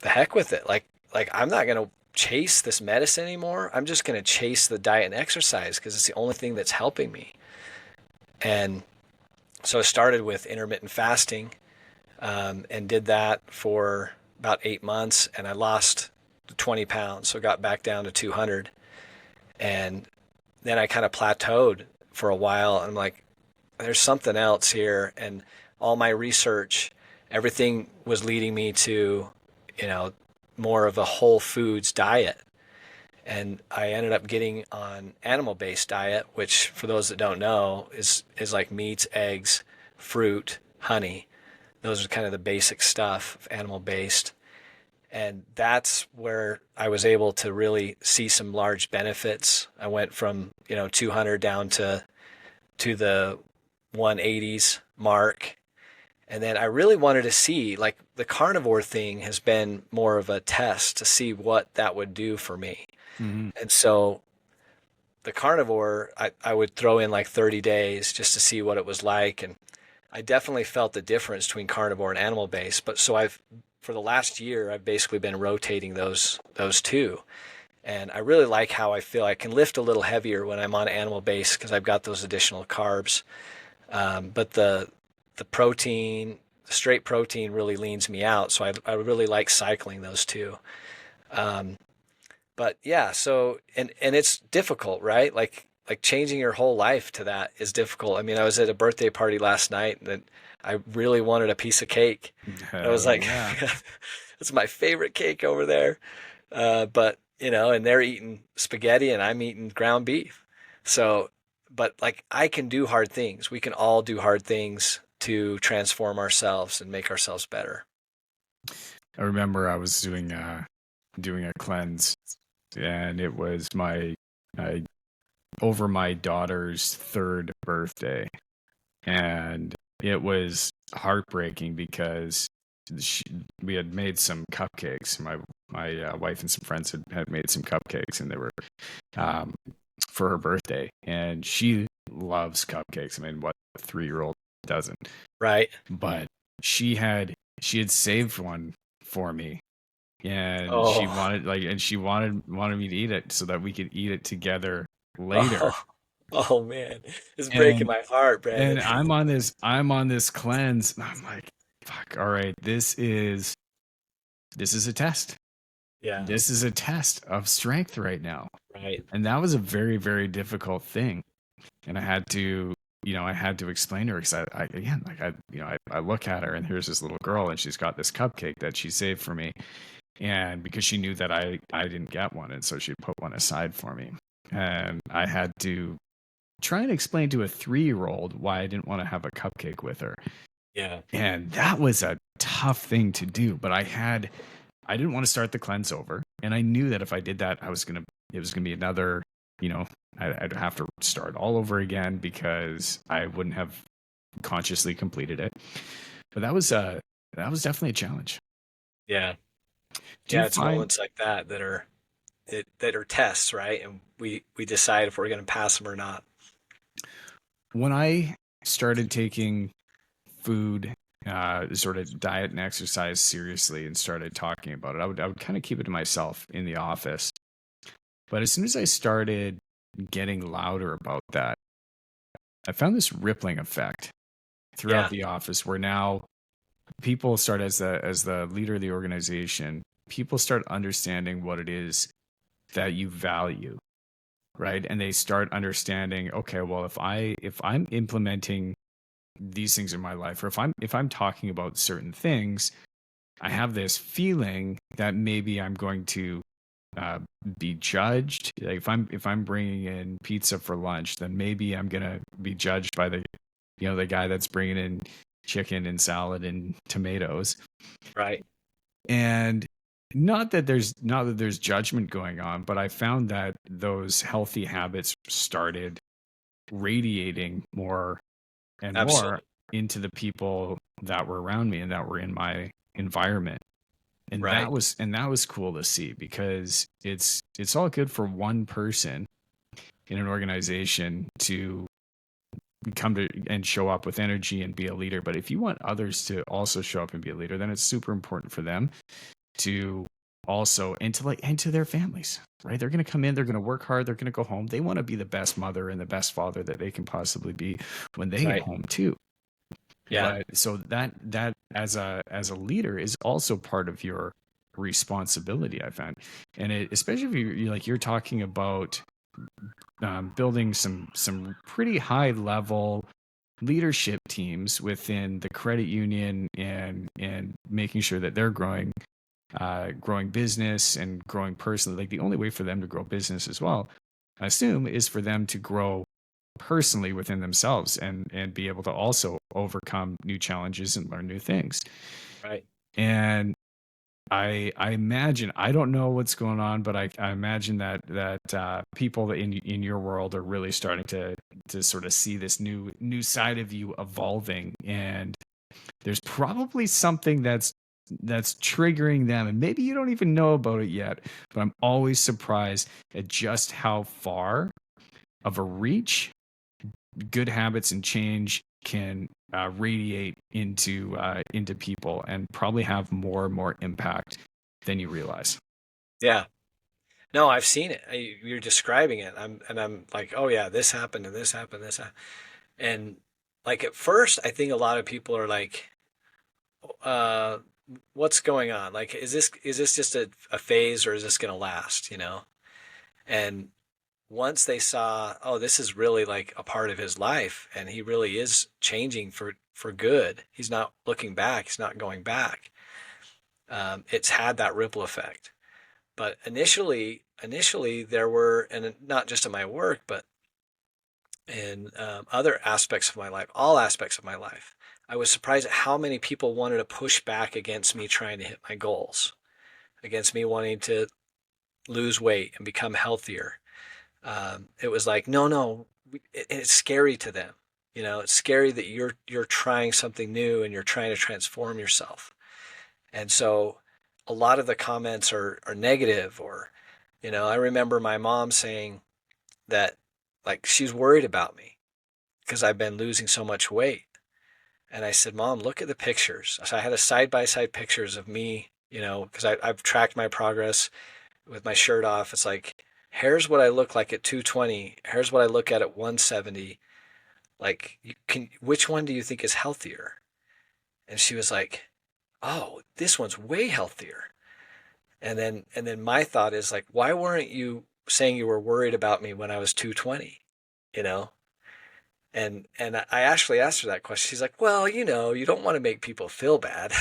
the heck with it. Like I'm not going to chase this medicine anymore. I'm just going to chase the diet and exercise, because it's the only thing that's helping me. And so I started with intermittent fasting, and did that for about 8 months, and I lost 20 pounds. So got back down to 200. And then I kind of plateaued for a while. I'm like, there's something else here. And all my research, everything was leading me to, more of a whole foods diet. and I ended up getting on animal-based diet, which for those that don't know is like meats, eggs, fruit, honey. Those are kind of the basic stuff, animal-based. And that's where I was able to really see some large benefits. I went from, 200 down to the 180s mark. And then I really wanted to see, like, the carnivore thing has been more of a test to see what that would do for me. Mm-hmm. And so the carnivore, I would throw in like 30 days just to see what it was like. And I definitely felt the difference between carnivore and animal based. But so for the last year, I've basically been rotating those two. And I really like how I feel I can lift a little heavier when I'm on animal based because I've got those additional carbs. But the protein, the straight protein really leans me out. So I really like cycling those two. Um, but yeah, so and it's difficult, right? Like changing your whole life to that is difficult. I mean, I was at a birthday party last night and I really wanted a piece of cake. I was Hell like, yeah. it's my favorite cake over there. But and they're eating spaghetti and I'm eating ground beef. So, but like I can do hard things. We can all do hard things to transform ourselves and make ourselves better. I remember I was doing a cleanse, and it was uh, over my daughter's third birthday, and it was heartbreaking because she, we had made some cupcakes. My wife and some friends had made some cupcakes, and they were um, for her birthday, and she loves cupcakes. I mean, what 3-year-old doesn't? Right. But she had saved one for me, and she Oh, wanted she wanted me to eat it so that we could eat it together later. oh, oh man. It's breaking And my heart, and Brandon. I'm on this cleanse, and I'm like, fuck, all right, this is a test. Yeah, This is a test of strength right now. right. And that was a very, very difficult thing. And I had to explain to her because I again, like I look at her and here's this little girl and she's got this cupcake that she saved for me. And because she knew that I didn't get one. And so she put one aside for me. And I had to try and explain to a 3-year-old why I didn't want to have a cupcake with her. Yeah, And that was a tough thing to do. But I didn't want to start the cleanse over. And I knew that if I did that, it was going to be another, you know, I'd have to start all over again because I wouldn't have consciously completed it. But that was definitely a challenge. yeah, Do you yeah. It's find moments like that that are tests, right? And we decide if we're going to pass them or not. when I started taking food, sort of diet and exercise seriously and started talking about it, I would kind of keep it to myself in the office. But as soon as I started getting louder about that, I found this rippling effect throughout Yeah, the office where now people start as the leader of the organization, people start understanding what it is that you value, right? And they start understanding, okay, well, if I'm implementing these things in my life, or if I'm talking about certain things, I have this feeling that maybe I'm going to uh, be judged. Like if I'm bringing in pizza for lunch, then maybe I'm gonna be judged by the guy that's bringing in chicken and salad and tomatoes. right. And not that there's judgment going on, but I found that those healthy habits started radiating more and more Absolutely. into the people that were around me and that were in my environment. And that Right. was and that was cool to see because it's all good for one person in an organization to come to and show up with energy and be a leader. But if you want others to also show up and be a leader, then it's super important for them to also and to their families, right? They're going to come in, they're going to work hard, they're going to go home. They want to be the best mother and the best father that they can possibly be when they get Right. home too. Yeah. But so that as a leader is also part of your responsibility, I found. And especially if you're talking about building some pretty high level leadership teams within the credit union and making sure that they're growing. growing business and growing personally, like the only way for them to grow business as well, I assume, is for them to grow personally within themselves and be able to also overcome new challenges and learn new things. Right. And I imagine, I don't know what's going on, but I imagine that people in your world are really starting to sort of see this new side of you evolving, and there's probably something that's triggering them, and maybe you don't even know about it yet. But I'm always surprised at just how far of a reach good habits and change can radiate into people, and probably have more and more impact than you realize. Yeah. No, I've seen it. You're describing it. I'm like, oh yeah, this happened and this happened, this happened. And like at first, I think a lot of people are like, uh, what's going on? Like, is this just a phase or is this going to last? And once they saw, oh, this is really like a part of his life, and he really is changing for good. He's not looking back. He's not going back. It's had that ripple effect. But initially there were, and not just in my work, but in other aspects of my life, all aspects of my life, I was surprised at how many people wanted to push back against me trying to hit my goals, against me wanting to lose weight and become healthier. It was like, no, no, it's scary to them. It's scary that you're trying something new and you're trying to transform yourself. And so a lot of the comments are negative, or, I remember my mom saying that, like, she's worried about me because I've been losing so much weight. And I said, Mom, look at the pictures. So I had a side by side pictures of me, because I've tracked my progress with my shirt off. It's like, here's what I look like at 220. Here's what I look at 170. Like, which one do you think is healthier? And she was like, oh, this one's way healthier. And then my thought is like, why weren't you saying you were worried about me when I was 220? You know? And I actually asked her that question. She's like, well, you don't want to make people feel bad.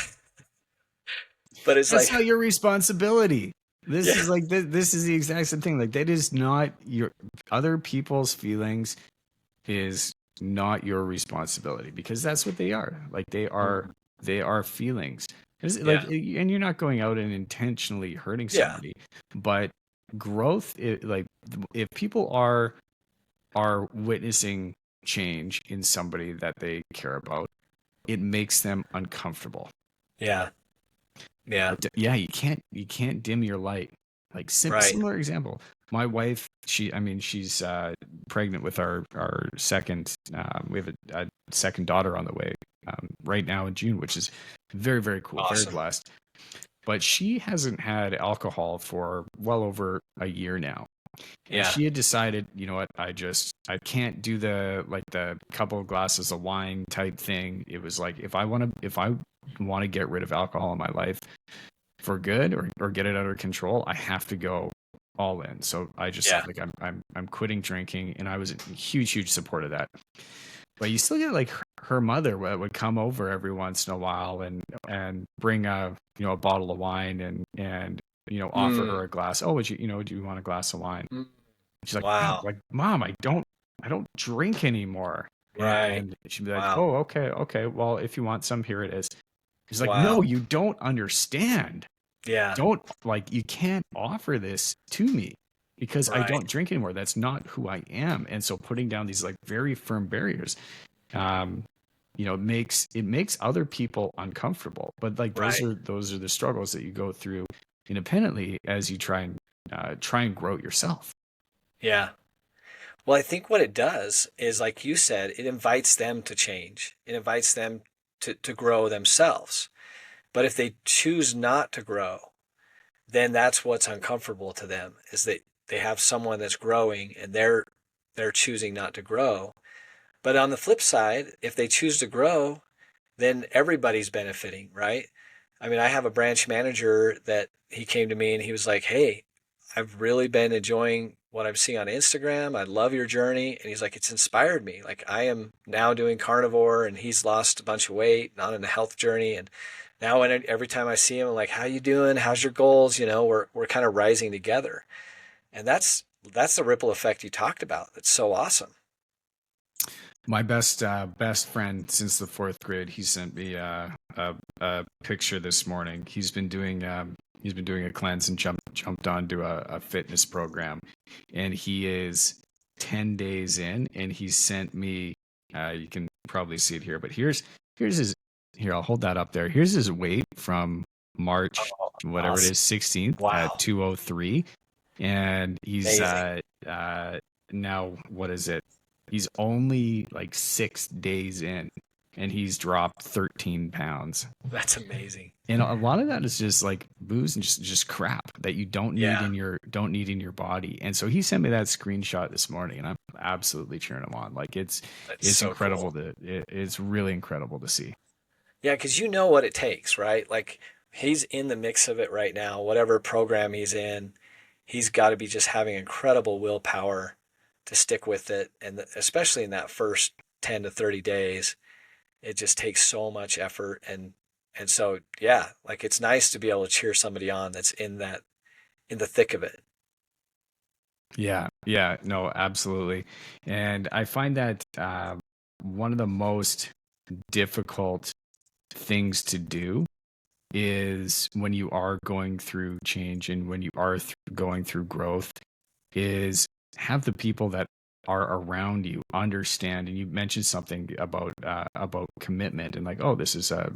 But it's That's like, not your responsibility. This yeah, is like this is the exact same thing. Like, that is not your other people's feelings, is not your responsibility, because that's what they are. Like, mm, they are feelings. Like, yeah, and you're not going out and intentionally hurting yeah, somebody, but growth, like, if people are witnessing change in somebody that they care about, it makes them uncomfortable. yeah, yeah, But yeah, you can't dim your light. Like, right. similar example. My wife, I mean, she's pregnant with our second. We have a second daughter on the way right now in June, which is very, very cool, very Awesome. blessed. But she hasn't had alcohol for well over a year now. And Yeah, she had decided, you know what, I can't do the couple of glasses of wine type thing. It was like, if I want to get rid of alcohol in my life for good, or get it under control, I have to go all in. So I just said, yeah, like, I'm quitting drinking, and I was in huge, huge support of that. But you still get, like, her mother would come over every once in a while and bring a bottle of wine, and offer her mm, a glass. Oh, do you want a glass of wine? mm. She's like, wow, Wow. like, Mom, I don't drink anymore. Right. And she'd be like, Wow. oh, okay, okay. Well, if you want some, here it is. He's like, no, Wow. you don't understand. Yeah. Don't, like, you can't offer this to me because I Right. don't drink anymore. That's not who I am. And so putting down these, like, very firm barriers, um, it makes other people uncomfortable. But, like, those Right. are those are the struggles that you go through independently as you try and grow yourself. Yeah. Well, I think what it does is, like you said, it invites them to change. It invites them to grow themselves. But if they choose not to grow, then that's what's uncomfortable to them, is that they have someone that's growing and they're choosing not to grow. But on the flip side, if they choose to grow, then everybody's benefiting, right? I mean, I have a branch manager that he came to me and he was like, hey, I've really been enjoying what I'm seeing on Instagram. I love your journey. And he's like, it's inspired me. Like, I am now doing carnivore, and he's lost a bunch of weight, not on a health journey. And Now, every time I see him, I'm like, "How you doing? How's your goals?" We're kind of rising together, and that's the ripple effect you talked about. It's so awesome. My best friend since the fourth grade, he sent me a picture this morning. He's been doing a cleanse and jumped onto a fitness program, and he is 10 days in, and he sent me. You can probably see it here, but here's his. Here, I'll hold that up there. Here's his weight from March, Oh, whatever it awesome! is, 16th at Wow, 203, and he's amazing. now what is it? He's only like 6 days in, and he's dropped 13 pounds. That's amazing. And a lot of that is just like booze and just crap that you Yeah, don't need in your body. And so he sent me that screenshot this morning, and I'm absolutely cheering him on. Like that's it's so incredible cool. it's really incredible to see. Yeah, because you know what it takes, right? Like he's in the mix of it right now. Whatever program he's in, he's got to be just having incredible willpower to stick with it, and especially in that first 10 to 30 days, it just takes so much effort and so yeah, like it's nice to be able to cheer somebody on that's in the thick of it. Yeah, yeah, no, absolutely. And I find that one of the most difficult things to do is when you are going through change and when you are going through growth is have the people that are around you understand. And you mentioned something about commitment and like, oh, this is a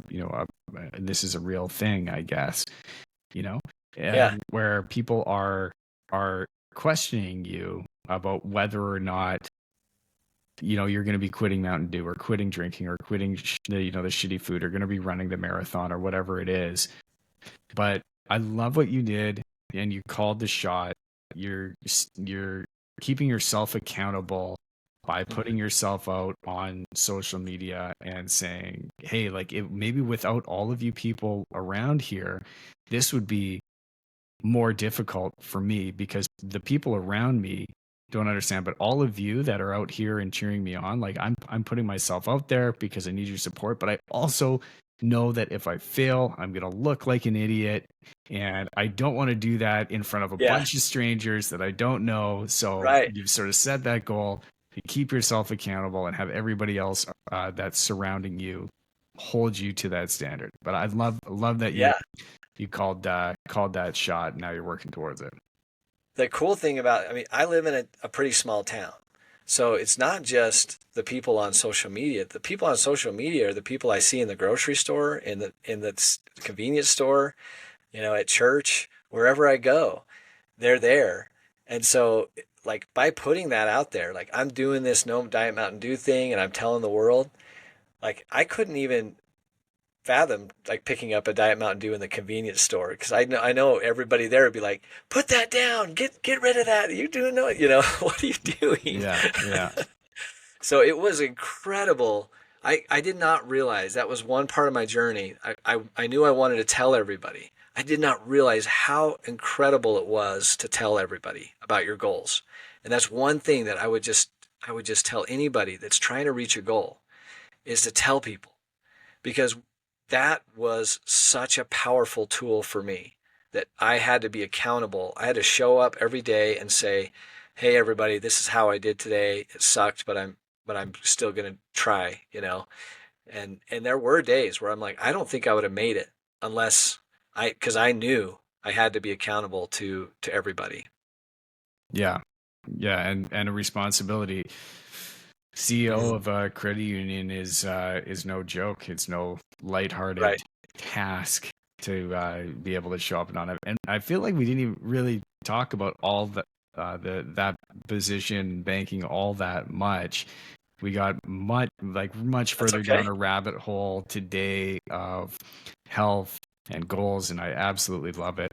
this is a real thing, I guess, you know, Yeah, and where people are questioning you about whether or not you're going to be quitting Mountain Dew or quitting drinking or quitting the shitty food or going to be running the marathon or whatever it is. But I love what you did, and you called the shot. You're keeping yourself accountable by hmm, putting yourself out on social media and saying, "Hey, like maybe without all of you people around here, this would be more difficult for me because the people around me don't understand, but all of you that are out here and cheering me on, like I'm putting myself out there because I need your support, but I also know that if I fail, I'm going to look like an idiot, and I don't want to do that in front of a yeah, bunch of strangers that I don't know. So right, you've sort of set that goal to keep yourself accountable and have everybody else that's surrounding you hold you to that standard. But I love that yeah. you called that shot. Now you're working towards it. The cool thing about, I mean, I live in a pretty small town. So it's not just the people on social media. The people on social media are the people I see in the grocery store, in the convenience store, at church, wherever I go, they're there. And so like by putting that out there, like I'm doing this no diet Mountain Dew thing and I'm telling the world, like I couldn't even fathom like picking up a Diet Mountain Dew in the convenience store because I know everybody there would be like, put that down, get rid of that. You doing no, what are you doing? Yeah, yeah, So it was incredible. I did not realize that was one part of my journey. I knew I wanted to tell everybody. I did not realize how incredible it was to tell everybody about your goals. And that's one thing that I would just tell anybody that's trying to reach a goal is to tell people because that was such a powerful tool for me that I had to be accountable. I had to show up every day and say, "Hey everybody, this is how I did today. It sucked, but I'm still going to try." And there were days where I'm like, I don't think I would have made it unless cuz I knew I had to be accountable to everybody. yeah, yeah, and a responsibility. CEO Mhm. of a credit union is no joke. It's no lighthearted Right. task to be able to show up and on it. And I feel like we didn't even really talk about all the that position banking all that much. We got much That's further okay. down a rabbit hole today of health and goals, and I absolutely love it.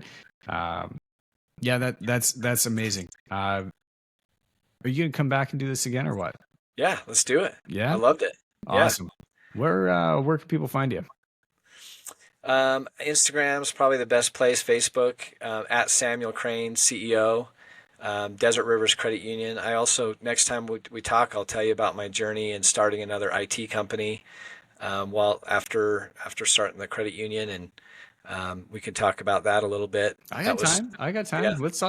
Um, yeah, that's amazing. Are you gonna come back and do this again or what? Yeah, let's do it. I Yeah, loved it. Yeah. awesome. Where can people find you? Instagram's probably the best place. Facebook, at Samuel Crane, CEO, Desert Rivers Credit Union. I also, next time we talk, I'll tell you about my journey in starting another IT company. Well, after starting the credit union, and we can talk about that a little bit. I That got was, time. I got yeah. time. Let's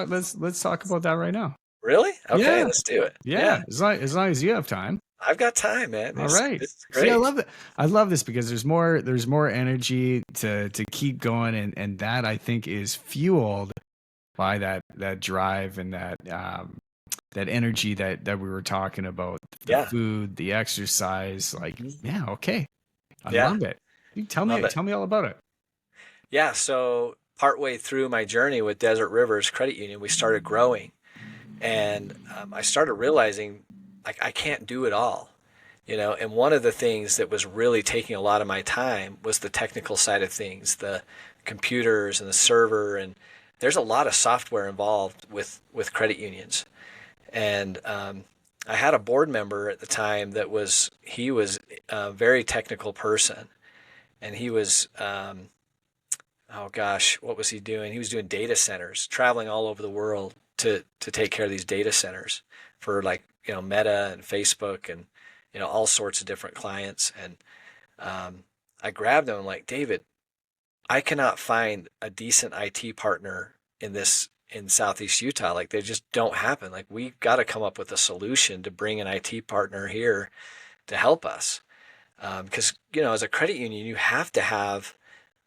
talk about that right now. Really? Okay, Yeah. let's do it. Yeah. Yeah, As long as you have time. I've got time, man. All This right. this is See, I great. love that. I love this because there's more energy to keep going, and that I think is fueled by that drive and that energy that we were talking about, the Yeah. food, the exercise. Like, Mhm. yeah, okay. I Yeah, love it. You tell love me it. tell me all about it. Yeah, so partway through my journey with Desert Rivers Credit Union, we started growing, and I started realizing like I can't do it all. And one of the things that was really taking a lot of my time was the technical side of things, the computers and the server, and there's a lot of software involved with credit unions. And I had a board member at the time that he was a very technical person, and he was oh gosh, what was he doing? He was doing data centers, traveling all over the world to take care of these data centers for, like, Meta and Facebook, and all sorts of different clients. And I grabbed him, like, David, I cannot find a decent IT partner in Southeast Utah. Like, they just don't happen. Like, we've got to come up with a solution to bring an IT partner here to help us. Because as a credit union, you have to have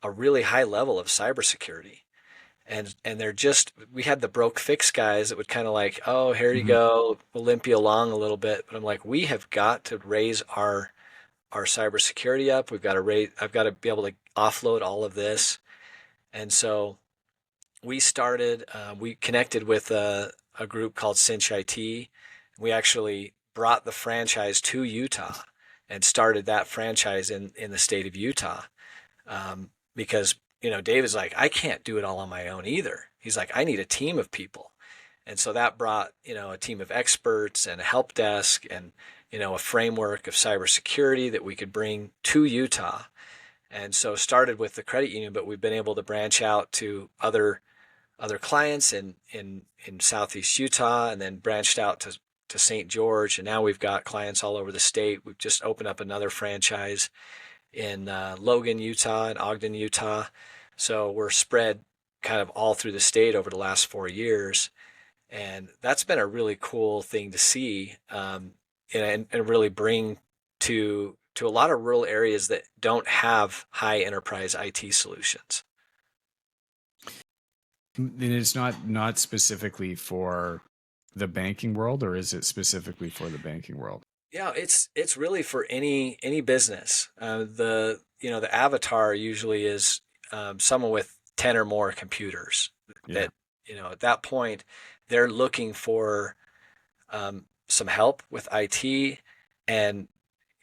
a really high level of cybersecurity. And they're just, we had the broke fix guys that would kind of like, oh, here you Mhm. go, we'll limp you along a little bit. But I'm like, we have got to raise our cybersecurity up. I've got to be able to offload all of this. And so we connected with a group called Cinch IT. We actually brought the franchise to Utah and started that franchise in the state of Utah. Because David's like, I can't do it all on my own either. He's like, I need a team of people. And so that brought a team of experts and a help desk, and a framework of cybersecurity that we could bring to Utah. And so started with the credit union, but we've been able to branch out to other clients in Southeast Utah, and then branched out to St. George, and now we've got clients all over the state. We've just opened up another franchise in Logan, Utah, and Ogden, Utah. So we're spread kind of all through the state over the last 4 years, and that's been a really cool thing to see, and really bring to a lot of rural areas that don't have high enterprise IT solutions. And it's not specifically for the banking world, or is it specifically for the banking world? Yeah, it's really for any business. The avatar usually is someone with 10 or more computers. Yeah. That at that point they're looking for some help with IT, and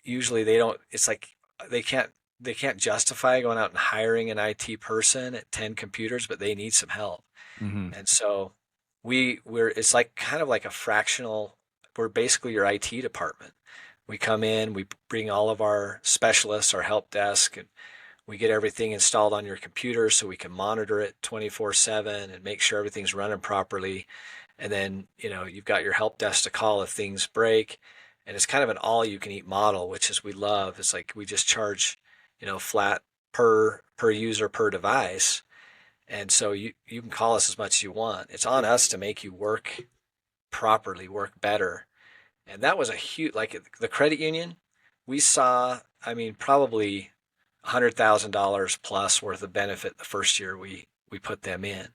usually they don't. It's like they can't they can't justify going out and hiring an IT person at 10 computers, but they need some help. Hmm. And so we're it's like kind of like a fractional. We're basically your IT department. We come in, we bring all of our specialists, our help desk, and we get everything installed on your computer so we can monitor it 24/7 and make sure everything's running properly. And then, you've got your help desk to call if things break. And it's kind of an all you can eat model, which is we love. It's like we just charge, flat per user per device. And so you can call us as much as you want. It's on us to make you work properly, work better. And that was a huge, like the credit union, we saw, I mean, probably $100,000 plus worth of benefit the first year we put them in,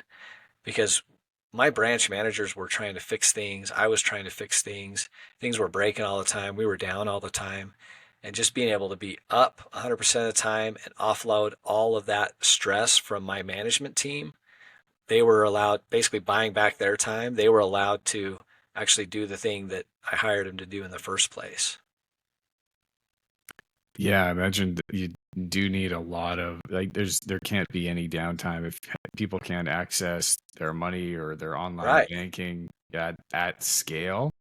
because my branch managers were trying to fix things. I was trying to fix things. Things were breaking all the time. We were down all the time. And just being able to be up 100% of the time and offload all of that stress from my management team, they were allowed, basically buying back their time, they were allowed to actually do the thing that I hired them to do in the first place. Yeah, I imagine that you do need a lot of, like, there can't be any downtime if people can't access their money or their online Right. banking at scale.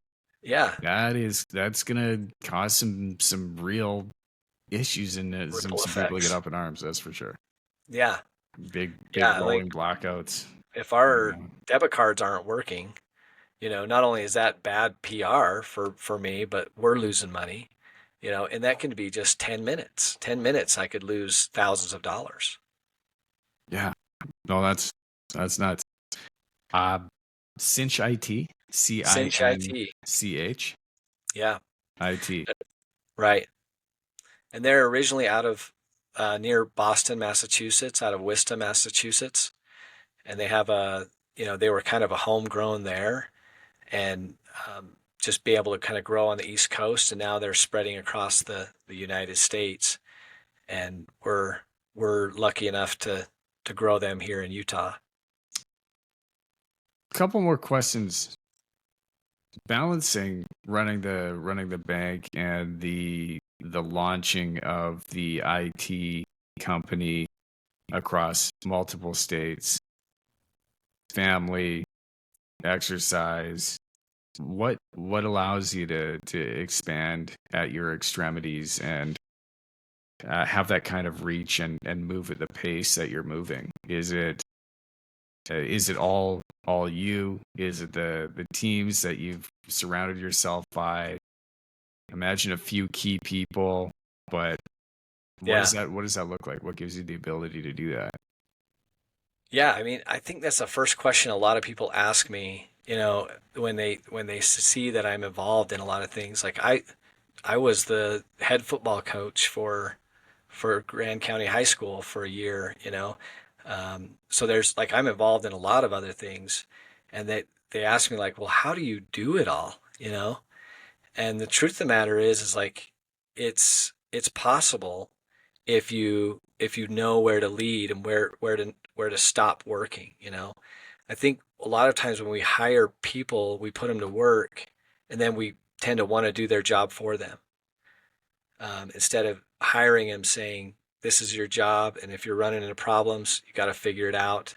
Yeah. That's gonna cause some real issues, and some Ripple people get effects. up in arms. That's for sure. Yeah. Big Yeah. Like rolling blackouts. if our Yeah. debit cards aren't working, not only is that bad PR for me, but we're losing money. and that can be just 10 minutes. 10 minutes, I could lose thousands of dollars. Yeah. No, that's nuts. Uh, Cinch IT, Cinch IT. Cinch Yeah, IT. right. And they're originally out of near Boston, Massachusetts, out of Worcester, Massachusetts. And they have they were kind of a homegrown there, and just be able to kind of grow on the East Coast. And now they're spreading across the United States. And we're lucky enough to grow them here in Utah. Couple more questions. Balancing running the bank and the launching of the IT company across multiple states, family, exercise. What allows you to expand at your extremities and have that kind of reach and move at the pace that you're moving? Is it all you? Is it the teams that you've surrounded yourself by? Imagine a few key people, but Yeah. what does that look like? What gives you the ability to do that? Yeah, I mean, I think that's the first question a lot of people ask me, when they see that I'm involved in a lot of things. Like I was the head football coach for Grand County High School for a year. So there's like I'm involved in a lot of other things, and they ask me like, well, how do you do it all? And the truth of the matter is like it's possible if you know where to lead and where to stop working. I think a lot of times when we hire people, we put them to work, and then we tend to want to do their job for them, instead of hiring them saying, this is your job, and if you're running into problems, you got to figure it out.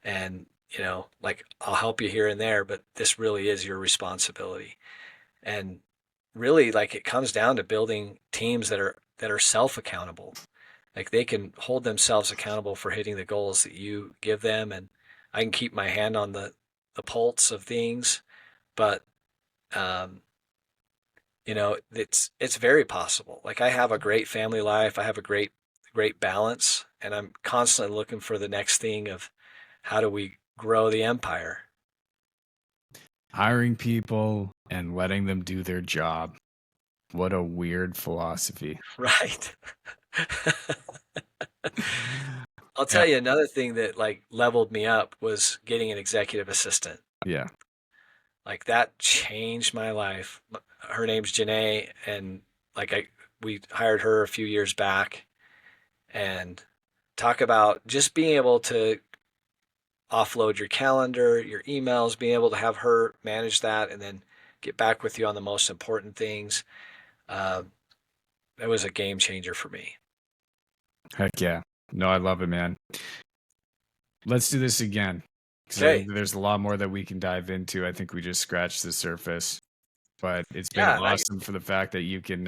And like I'll help you here and there, but this really is your responsibility. And really, like, it comes down to building teams that are self accountable. Like they can hold themselves accountable for hitting the goals that you give them, and I can keep my hand on the pulse of things. But um, it's very possible. Like I have a great family life, I have a great balance, and I'm constantly looking for the next thing of how do we grow the empire. Hiring people and letting them do their job. What a weird philosophy. Right. I'll Yeah. tell you another thing that like leveled me up was getting an executive assistant. Yeah. Like that changed my life. Her name's Janae, and like we hired her a few years back, and talk about just being able to offload your calendar, your emails, being able to have her manage that and then get back with you on the most important things. Uh, that was a game changer for me. Heck yeah. No, I love it, man. Let's do this again. Because I think Okay. there's a lot more that we can dive into. I think we just scratched the surface. But it's been Yeah. awesome for the fact that you can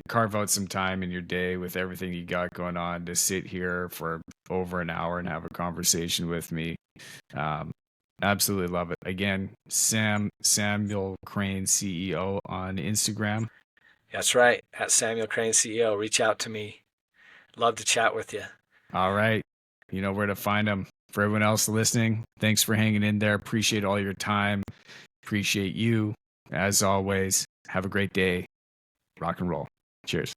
carve out some time in your day with everything you got going on to sit here for over an hour and have a conversation with me. Um, absolutely love it. Again, Samuel Crane CEO on Instagram. That's right. At Samuel Crane CEO, reach out to me. Love to chat with you. All right. You know where to find them. For everyone else listening, thanks for hanging in there. Appreciate all your time. Appreciate you. As always, have a great day. Rock and roll. Cheers.